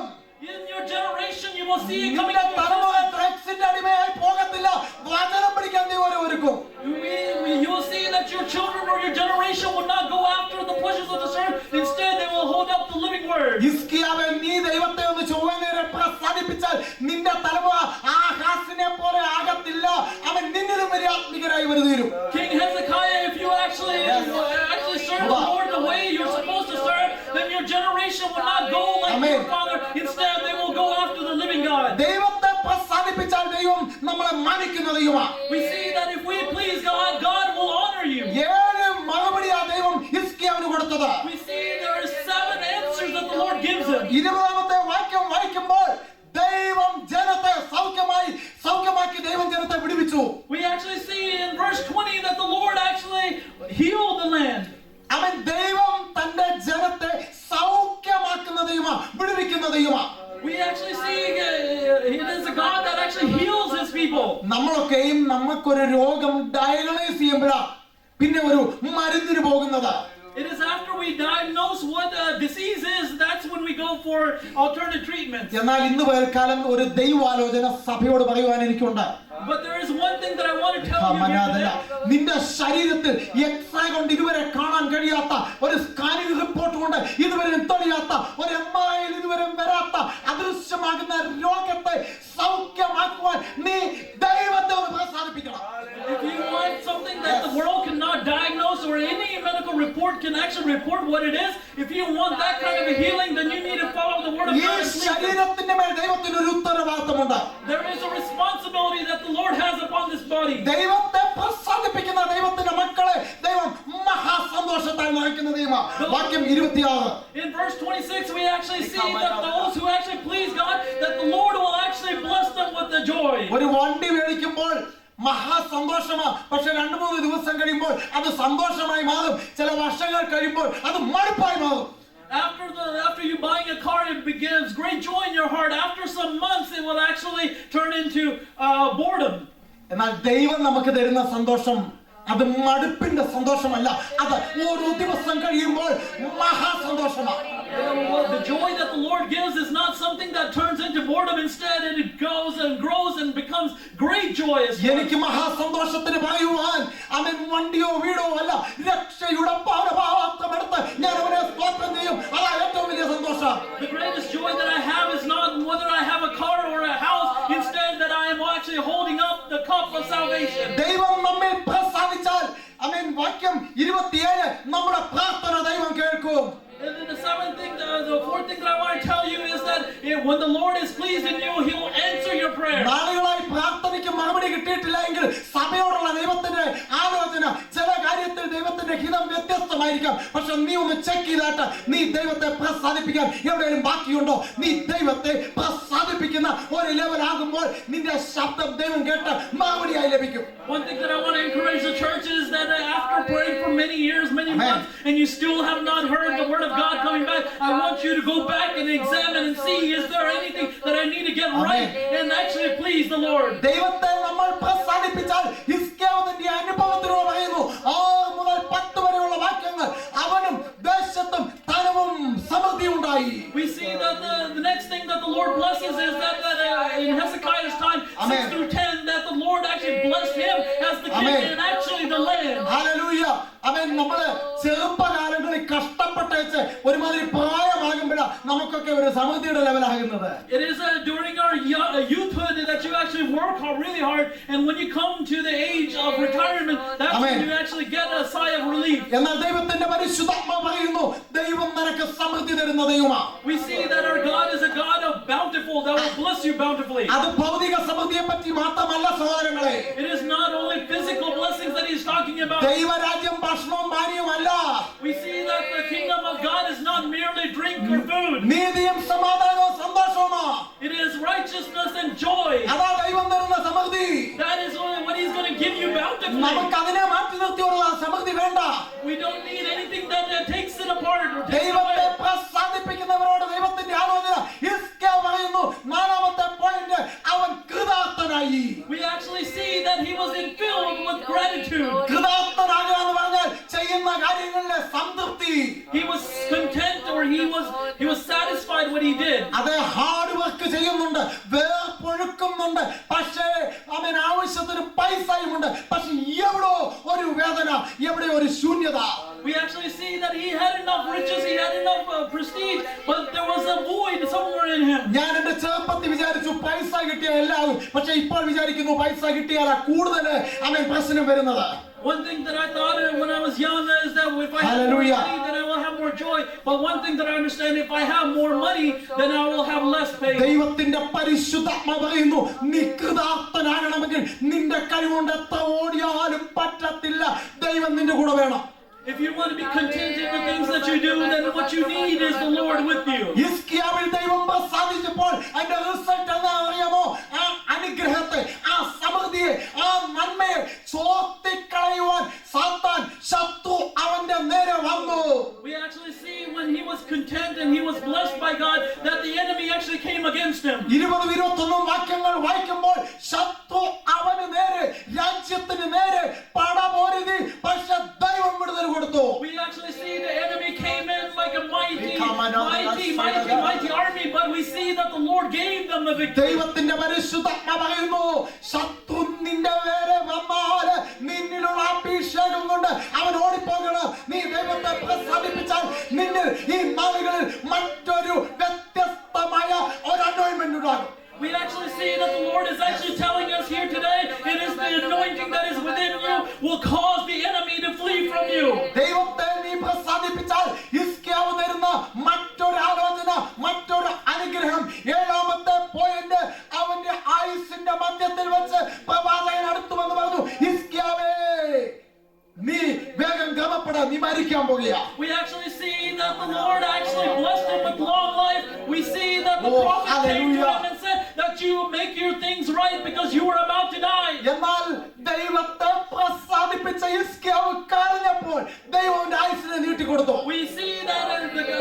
In your generation, you will see it coming നിന്റെ into തലമുറ existence. ഡ്രഗ്സിന്റെ അടിമയായി പോകത്തില്ല. വചനം പഠിക്കാൻ നീ ഒരുക്കും. You will see that your children or your generation will not go after the pleasures of this earth. Instead, they will hold up the living word. ഹിസ്കിയാവേ, നീ ദൈവത്തെ ഒന്ന് ചൊവ്വനേരെ പ്രസാദിപ്പിച്ചാൽ നിന്റെ തലമുറ ആഹാസിനെ പോലെ ആകത്തില്ല. അവൻ നിന്നിലും വലിയ ആത്മികനായി വരും. King Hezekiah, if you actually serve the Lord the way you're supposed to serve, then your generation will not go like your father. Instead, they will go after the living God. ദൈവത്തെ പ്രസാദിപ്പിച്ചാൽ ദൈവം നമ്മളെ മാനിക്കുന്ന ദൈവമാണ്. We see that if we please God, God will honor you. 7 മറുപടിയാ ദൈവം ഹിസ്കിയാവിന് കൊടുത്തത്. We see there are 7 answers that the Lord gives him. 20ാമത്തെ വാക്യം വായിക്കുമ്പോൾ ദൈവം ജനത്തെ സൗഖ്യമാക്കി ദൈവം ജനത്തെ വിടുവിച്ചു. We actually see in verse 20 that the Lord actually healed the land. അവൻ ദൈവം തന്റെ ജനത്തെ സൗഖ്യമാക്കുന്ന ദൈവമാണ്, വിടുവിക്കുന്ന ദൈവമാണ്. We actually see it is a God that actually heals his people. നമ്മളൊക്കെയും നമുക്കൊരു രോഗം ഡയഗ്നോസ് ചെയ്യുമ്പോഴാ പിന്നെ ഒരു മരുന്നിന് പോകുന്നത്. It is after we diagnose what the disease is, that's when we go for alternative treatments. എന്നാൽ ഇന്ന് പകൽക്കാലം ഒരു ദൈവാലോചന സഭയോട് പറയുവാൻ എനിക്കുണ്ട്. But there is one thing that I want to tell you here today. നിന്റെ ശരീരത്തിൽ എക്സ്റേ കൊണ്ട് ഇതുവരെ കാണാൻ കഴിയാത്ത ഒരു സ്കാനിംഗ് റിപ്പോർട്ട് കൊണ്ട് ഇതുവരെ തെളിയാത്ത ഒരു MRI ഇതുവരെ വരാത്ത അദൃശ്യമാകുന്ന രോഗത്തെ സൗഖ്യമാക്കുവാൻ നീ ദൈവത്തെ ഒന്ന് പ്രസാദിപ്പിക്കണം. If you want something that the world cannot diagnose or any medical report can actually report what it is, if you want that kind of a healing, then you need to follow the word of ഈ God. ശരീരത്തിന്റെ മേൽ ദൈവത്തിന് ഒരു ഉത്തരവാദിത്തമുണ്ട്. There is a responsibility that the Lord has upon this body. ദൈവത്തെ പ്രസാദിപ്പിക്കുന്ന ദൈവത്തിന്റെ മക്കളെ ദൈവം മഹാസന്തോഷത്താൽ നിറയ്ക്കുന്ന ദൈവമാണ്. വാക്യം 26. In verse 26, we actually see that those who actually please God, that the Lord will actually bless them with the joy. ഒരു വണ്ടി മേടിക്കുമ്പോൾ മഹാസന്തോഷമാ, പക്ഷെ 2-3 ദിവസം കഴിയുമ്പോൾ അത് സന്തോഷമായി മാറും. ചില വർഷങ്ങൾ കഴിയുമ്പോൾ അത് മടുപ്പായി മാറും. After you buying a car, it begins great joy in your heart. After some months, it will actually turn into boredom. എന്നാൽ ദൈവം നമുക്ക് തരുന്ന സന്തോഷം അത് മടുപ്പിന്റെ സന്തോഷമല്ല, അത് ഓരോ ദിവസം കഴിയുമ്പോൾ മഹാസന്തോഷമാണ്. The joy that the Lord gives is not something that turns into boredom. Instead, it goes and grows and becomes great joy. എനിക്ക് മഹാസന്തോഷത്തിന് പറയുവാൻ അവൻ വണ്ടിയോ വീടോ അല്ല, രക്ഷയുടെ പാനപാത്രമെടുത്ത് ഞാൻ അവനെ സ്തോത്രം ചെയ്യും. അതാ ഏറ്റവും വലിയ സന്തോഷം. The greatest joy that I have is not whether I have a car or a house. Instead, that I am actually holding up the cup of salvation. ദൈവം നമ്മെ പ്രസാദിച്ചാൽ വാക്യം 27 നമ്മുടെ പ്രാർത്ഥന ദൈവം കേൾക്കും. And then the fourth thing that I want to tell you is that when the Lord is pleased in you, He will answer your prayer. നാളുകളായി പ്രാർത്ഥനയ്ക്ക് മറുപടി കിട്ടിയിട്ടില്ല എങ്കിൽ സഭയോടുള്ള ദൈവത്തിന്റെ ആലോചന ചില കാര്യത്തിൽ ദൈവത്തിന്റെ ഹിതം വ്യത്യസ്തമായിരിക്കാം. പക്ഷെ നീ ഒന്ന് ചെക്ക് ചെയ്താട്ട് നീ ദൈവത്തെ പ്രസാദിപ്പിക്കാൻ എവിടെയെങ്കിലും ബാക്കിയുണ്ടോ? നീ ദൈവത്തെ പ്രസാദിപ്പിക്കുന്ന ഒരു ലെവലാകുമ്പോൾ നിന്റെ ശബ്ദം ദൈവം കേട്ട് മറുപടിയായി ലഭിക്കും. One thing that I want to encourage the church is that after praying for many and you still have not heard the word of God coming back, I want you to go back and examine and see, is there anything that I need to get right and actually please the Lord? ദൈവത്തെ നമ്മൾ പ്രസാദിപ്പിച്ചാൽ ഹിസ്കിയാവിന്റെ അനുഭവത്തിലൂടെ പറയുന്നു 6 മുതൽ 10 വരെയുള്ള വാക്യങ്ങൾ അവനും ദേശത്തും ധനവും സമൃദ്ധി ഉണ്ടായി. We see that the next thing that the Lord blesses is that in Hezekiah's time, 6 through 10, that the Lord actually blessed him as the king and actually the land. Hallelujah. അവൻ നമ്മള് ചെറുപ്പകാലങ്ങളിൽ കഷ്ടപ്പെട്ടേച്ച് ഒരുമാതിരി പ്രായമാകുമ്പോഴാ നമുക്കൊക്കെ ഒരു സമൃദ്ധിയുടെ ലെവലാകുന്നത്. It is during our youthhood that you actually work really hard, and when you come to the age of retirement, that's when you actually get a sigh of relief. എന്നാൽ ദൈവത്തിന്റെ പരിശുദ്ധാത്മാവ് പറയുന്നു ദൈവം നിനക്ക് സമൃദ്ധി തരുന്ന ദൈവമാണ്. We see that our God is a God of bountiful, that will bless you bountifully. അത് ഭൗതിക സമൃദ്ധിയെ പറ്റി മാത്രമല്ല സഹോദരങ്ങളെ. It is not only physical blessings that he's talking about. ദൈവരാജ്യം ഭക്ഷണവും പാനീയവുമല്ല. We see that the kingdom of God is not merely drink or food. നീതിയും സമാധാനവും സന്തോഷവുമാണ്. It is righteousness and joy. അതാ ദൈവം തരുന്ന സമൃദ്ധി. That is what he's going to give you bountifully. നമുക്ക് അതിനെ മാറ്റി നിർത്തിയുള്ള സമൃദ്ധി വേണ്ട. We don't need anything that takes it apart or takes it ദൈവത്തെ away. പ്രസാദിപ്പിക്കുന്നവരോട് ദൈവത്തിന്റെ ആലോചന ഹിസ്കിയാവ് പറയുന്നു 4ാമത്തെ പോയിന്റ് അവൻ കൃതാർത്ഥനായി. We actually see that he was filled with gratitude. കൃതാർത്ഥനാകുക എന്ന് പറഞ്ഞാൽ ചെയ്യുന്ന കാര്യങ്ങളിലെ സംതൃപ്തി. He was content, or he was satisfied what he did. അത് ഹാർഡ് വർക്ക് ചെയ്യുന്നുണ്ട്, വേർപ്പൊഴുക്കുന്നുണ്ട്, പക്ഷേ അവൻ ആവശ്യത്തിന് പൈസയുമുണ്ട്. പക്ഷെ എവിടോ ഒരു വേദന, എവിടെ ഒരു ശൂന്യത. We actually see that he had enough riches, he had enough prestige, but there was a void somewhere in him. ഞാൻ എന്റെ ചെറുപ്പത്തിൽ വിചാരിച്ചു പൈസ കിട്ടിയ എല്ലാവരും, പക്ഷെ ഇപ്പോൾ വിചാരിക്കുന്നു പൈസ കിട്ടിയാലാ കൂടുതൽ അവൻ പ്രശ്നം വരുന്നത്. One thing that I thought when I was young is that if I have more money, then I will have more joy. But one thing that I understand, if I have more money, then I will have less pain. ദൈവത്തിന്റെ പരിശുദ്ധാത്മാവ് പറയുന്നു നീ കൃതാർത്ഥനാകണമെങ്കിൽ നിന്റെ കഴിവുകൊണ്ട് എത്ര ഓടിയാലും പറ്റത്തില്ല, ദൈവം നിന്റെ കൂടെ വേണം. If you want to be content in the things that you do, then what you need is the Lord with you. ഹിസ്കിയാവിൽ ദൈവം പ്രസാദിച്ചപ്പോൾ അതിന്റെ റിസൾട്ട് എന്താ അറിയാമോ? ആ അനുഗ്രഹത്തെ, ആ സമൃദ്ധിയെ, ആ നന്മയെ ചോർത്തിക്കളയുവാൻ സാത്താൻ ശത്രു അവന്റെ നേരെ വന്നു. We actually see when he was content and he was blessed by God that the enemy actually came against him. 20-21 വാക്യങ്ങൾ വായിക്കുമ്പോൾ ശത്രു അവന് നേരെ, രാജ്യത്തിന് നേരെ പടപൊരുതി, പക്ഷെ ദൈവം വിടുതൽ കൊടുത്തു. We actually see the enemy came in like a mighty army, but we see that the Lord gave them the victory. ദൈവത്തിന്റെ പരിശുദ്ധാത്മാവ് പറയുന്നു ശത്രു നിന്റെ നേരെ വന്നാൽ നിന്നിലുള്ള അഭിഷേകം കൊണ്ട് അവൻ ഓടിപ്പോകണം. നീ ദൈവത്തെ പ്രസാദിപ്പിച്ചാൽ നിന്നിൽ ഈ നാളുകളിൽ മറ്റൊരു വ്യത്യസ്തമായ ഒരു അനോയിന്റ്മെന്റ് ഉണ്ടാകും. We actually see that the Lord is actually telling us here today, it is the anointing that is within you will cause the enemy to flee from you. ദൈവത്തെ നീ പ്രസാദിപ്പിച്ചാൽ ഹിസ്കിയാവ് തരുന്ന മറ്റൊരു ആലോചന, മറ്റൊരു അനുഗ്രഹം. 7ാമത്തെ പോയിന്റ്, അവന്റെ ആയുസിന്റെ മധ്യത്തിൽ വെച്ച് പ്രവാചകൻ അടുത്തു വന്ന് പറഞ്ഞു ഹിസ്കിയാവേ നീ വേഗം ഗമപ്പെട, നീ മരിക്കാൻ പോകുകയാ. We actually see that the Lord actually blessed him with long life. We see that the prophet came to him and said that you make your things right because you were about to die. എന്നാൽ ദൈവത്തെ പ്രസാദിപ്പിച്ച ഹിസ്കിയാവ് കരഞ്ഞപ്പോൾ ദൈവത്തിന്റെ ആയുസ്സിനെ നീട്ടിക്കൊടുത്തു. We see that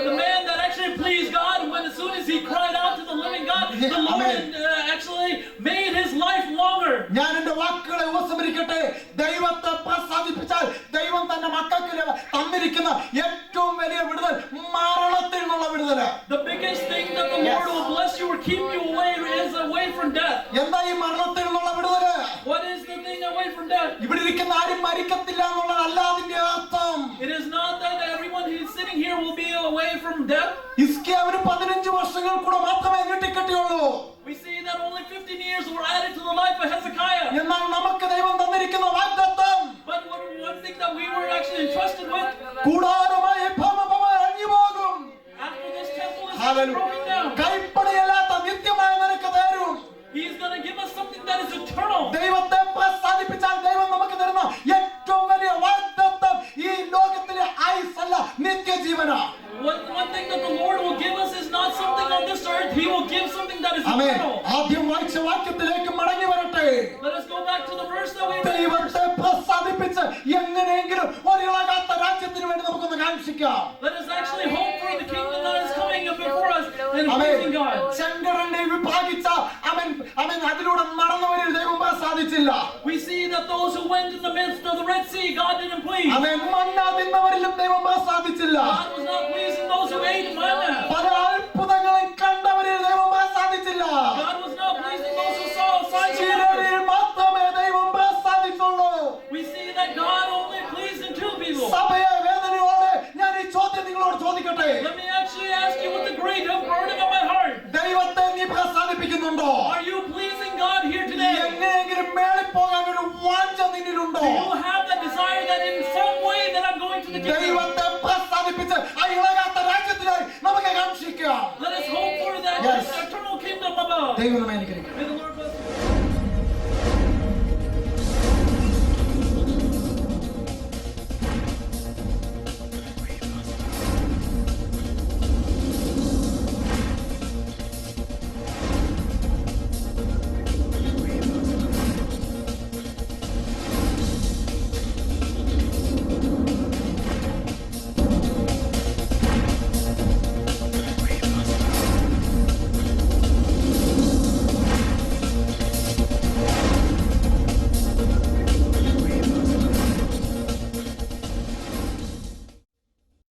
the man that actually pleased God, when as soon as he cried out to the living God, the Lord actually made his life longer. ഞാൻ എന്റെ വാക്കുകളെ ഉപസംഹരിക്കട്ടെ. ദൈവത്തെ പ്രസാദിപ്പിച്ചാൽ ദൈവം തന്റെ മക്കൾക്ക് തന്നിരിക്കുന്ന ഏറ്റവും വലിയ വിടുതൽ മരണത്തിൽ നിന്നുള്ള വിടുതൽ. The biggest thing that the Lord will bless you or keep you away is away from death. എന്താ ഈ മരണത്തിൽ നിന്നുള്ള വിടുതൽ? What is the thing away from death? ഇവിടെ ഇരിക്കുന്ന ആരും മരിക്കത്തില്ല എന്നുള്ളതല്ല അതിന്റെ അർത്ഥം. It is not that everyone who is sitting here will be away from death. ഹിസ്കിയാവിന് 15 വർഷങ്ങൾ കൂടെ മാത്രമേ നീട്ടിക്കെട്ടിയുള്ളൂ. We see that only 15 years were added to the life of Hezekiah. എന്നാൽ നമുക്ക് ദൈവം തന്നിരിക്കുന്ന വാഗ്ദത്തം, But one thing that we were actually entrusted with, കൂടാരമായി ഭവനം അഴിഞ്ഞുപോകും. after this temple is Hallelujah. broken down, കൈപ്പണിയല്ലാത്ത നിത്യമായ നിനക്ക് തരും. He's going to give us something that is eternal. ദൈവത്തെ പ്രസാദിപ്പിച്ചാൽ ദൈവം നമുക്ക് തരുന്ന ഏറ്റവും വലിയ വാഗ്ദത്തം ഈ ലോകത്തിലെ ആയുസ്സല്ല, നിത്യജീവനാ. One thing that the Lord will give us is not something on this earth. He will give something that is eternal. ആദ്യം വായിച്ച വാക്യത്തിലേക്ക് മടങ്ങി വരട്ടെ. Let us go back to the verse that we read. ദൈവത്തെ പ്രസാദിപ്പിച്ച് എങ്ങനെയെങ്കിലും ഒരു ഇളകാത്ത രാജ്യത്തിന് വേണ്ടി നമുക്കൊന്ന് കാണിച്ചു those who went in the midst of the Red Sea, God didn't please. അവൻ മന്ന തിന്നവരിലും ദൈവം ആസ്വാദിച്ചില്ല. God was not pleased in those who ate manna. പല അത്ഭുതങ്ങളും കണ്ടവരിൽ ദൈവം ആസ്വാദിച്ചില്ല. God was not pleased in those who saw signs and ചിലരിൽ wonders. മാത്രമേ ദൈവം ആസ്വാദിച്ചുള്ളൂ. We see that God only pleased in two people. സഭയെ വേദനയോടെ ഞാൻ ഈ ചോദ്യം നിങ്ങളോട് ചോദിക്കട്ടെ. Let me actually ask you with the great burden of my heart. ദൈവത്തെ നീ പ്രസാദിപ്പിക്കുന്നുണ്ടോ? Are you pleasing God here today? എങ്ങനെയെങ്കിലും മേളിൽ പോകാൻ ഒരു വാഞ്ച നിന്നിലുണ്ടോ? Do you have that desire that in some way that I'm going to the kingdom? ദൈവത്തെ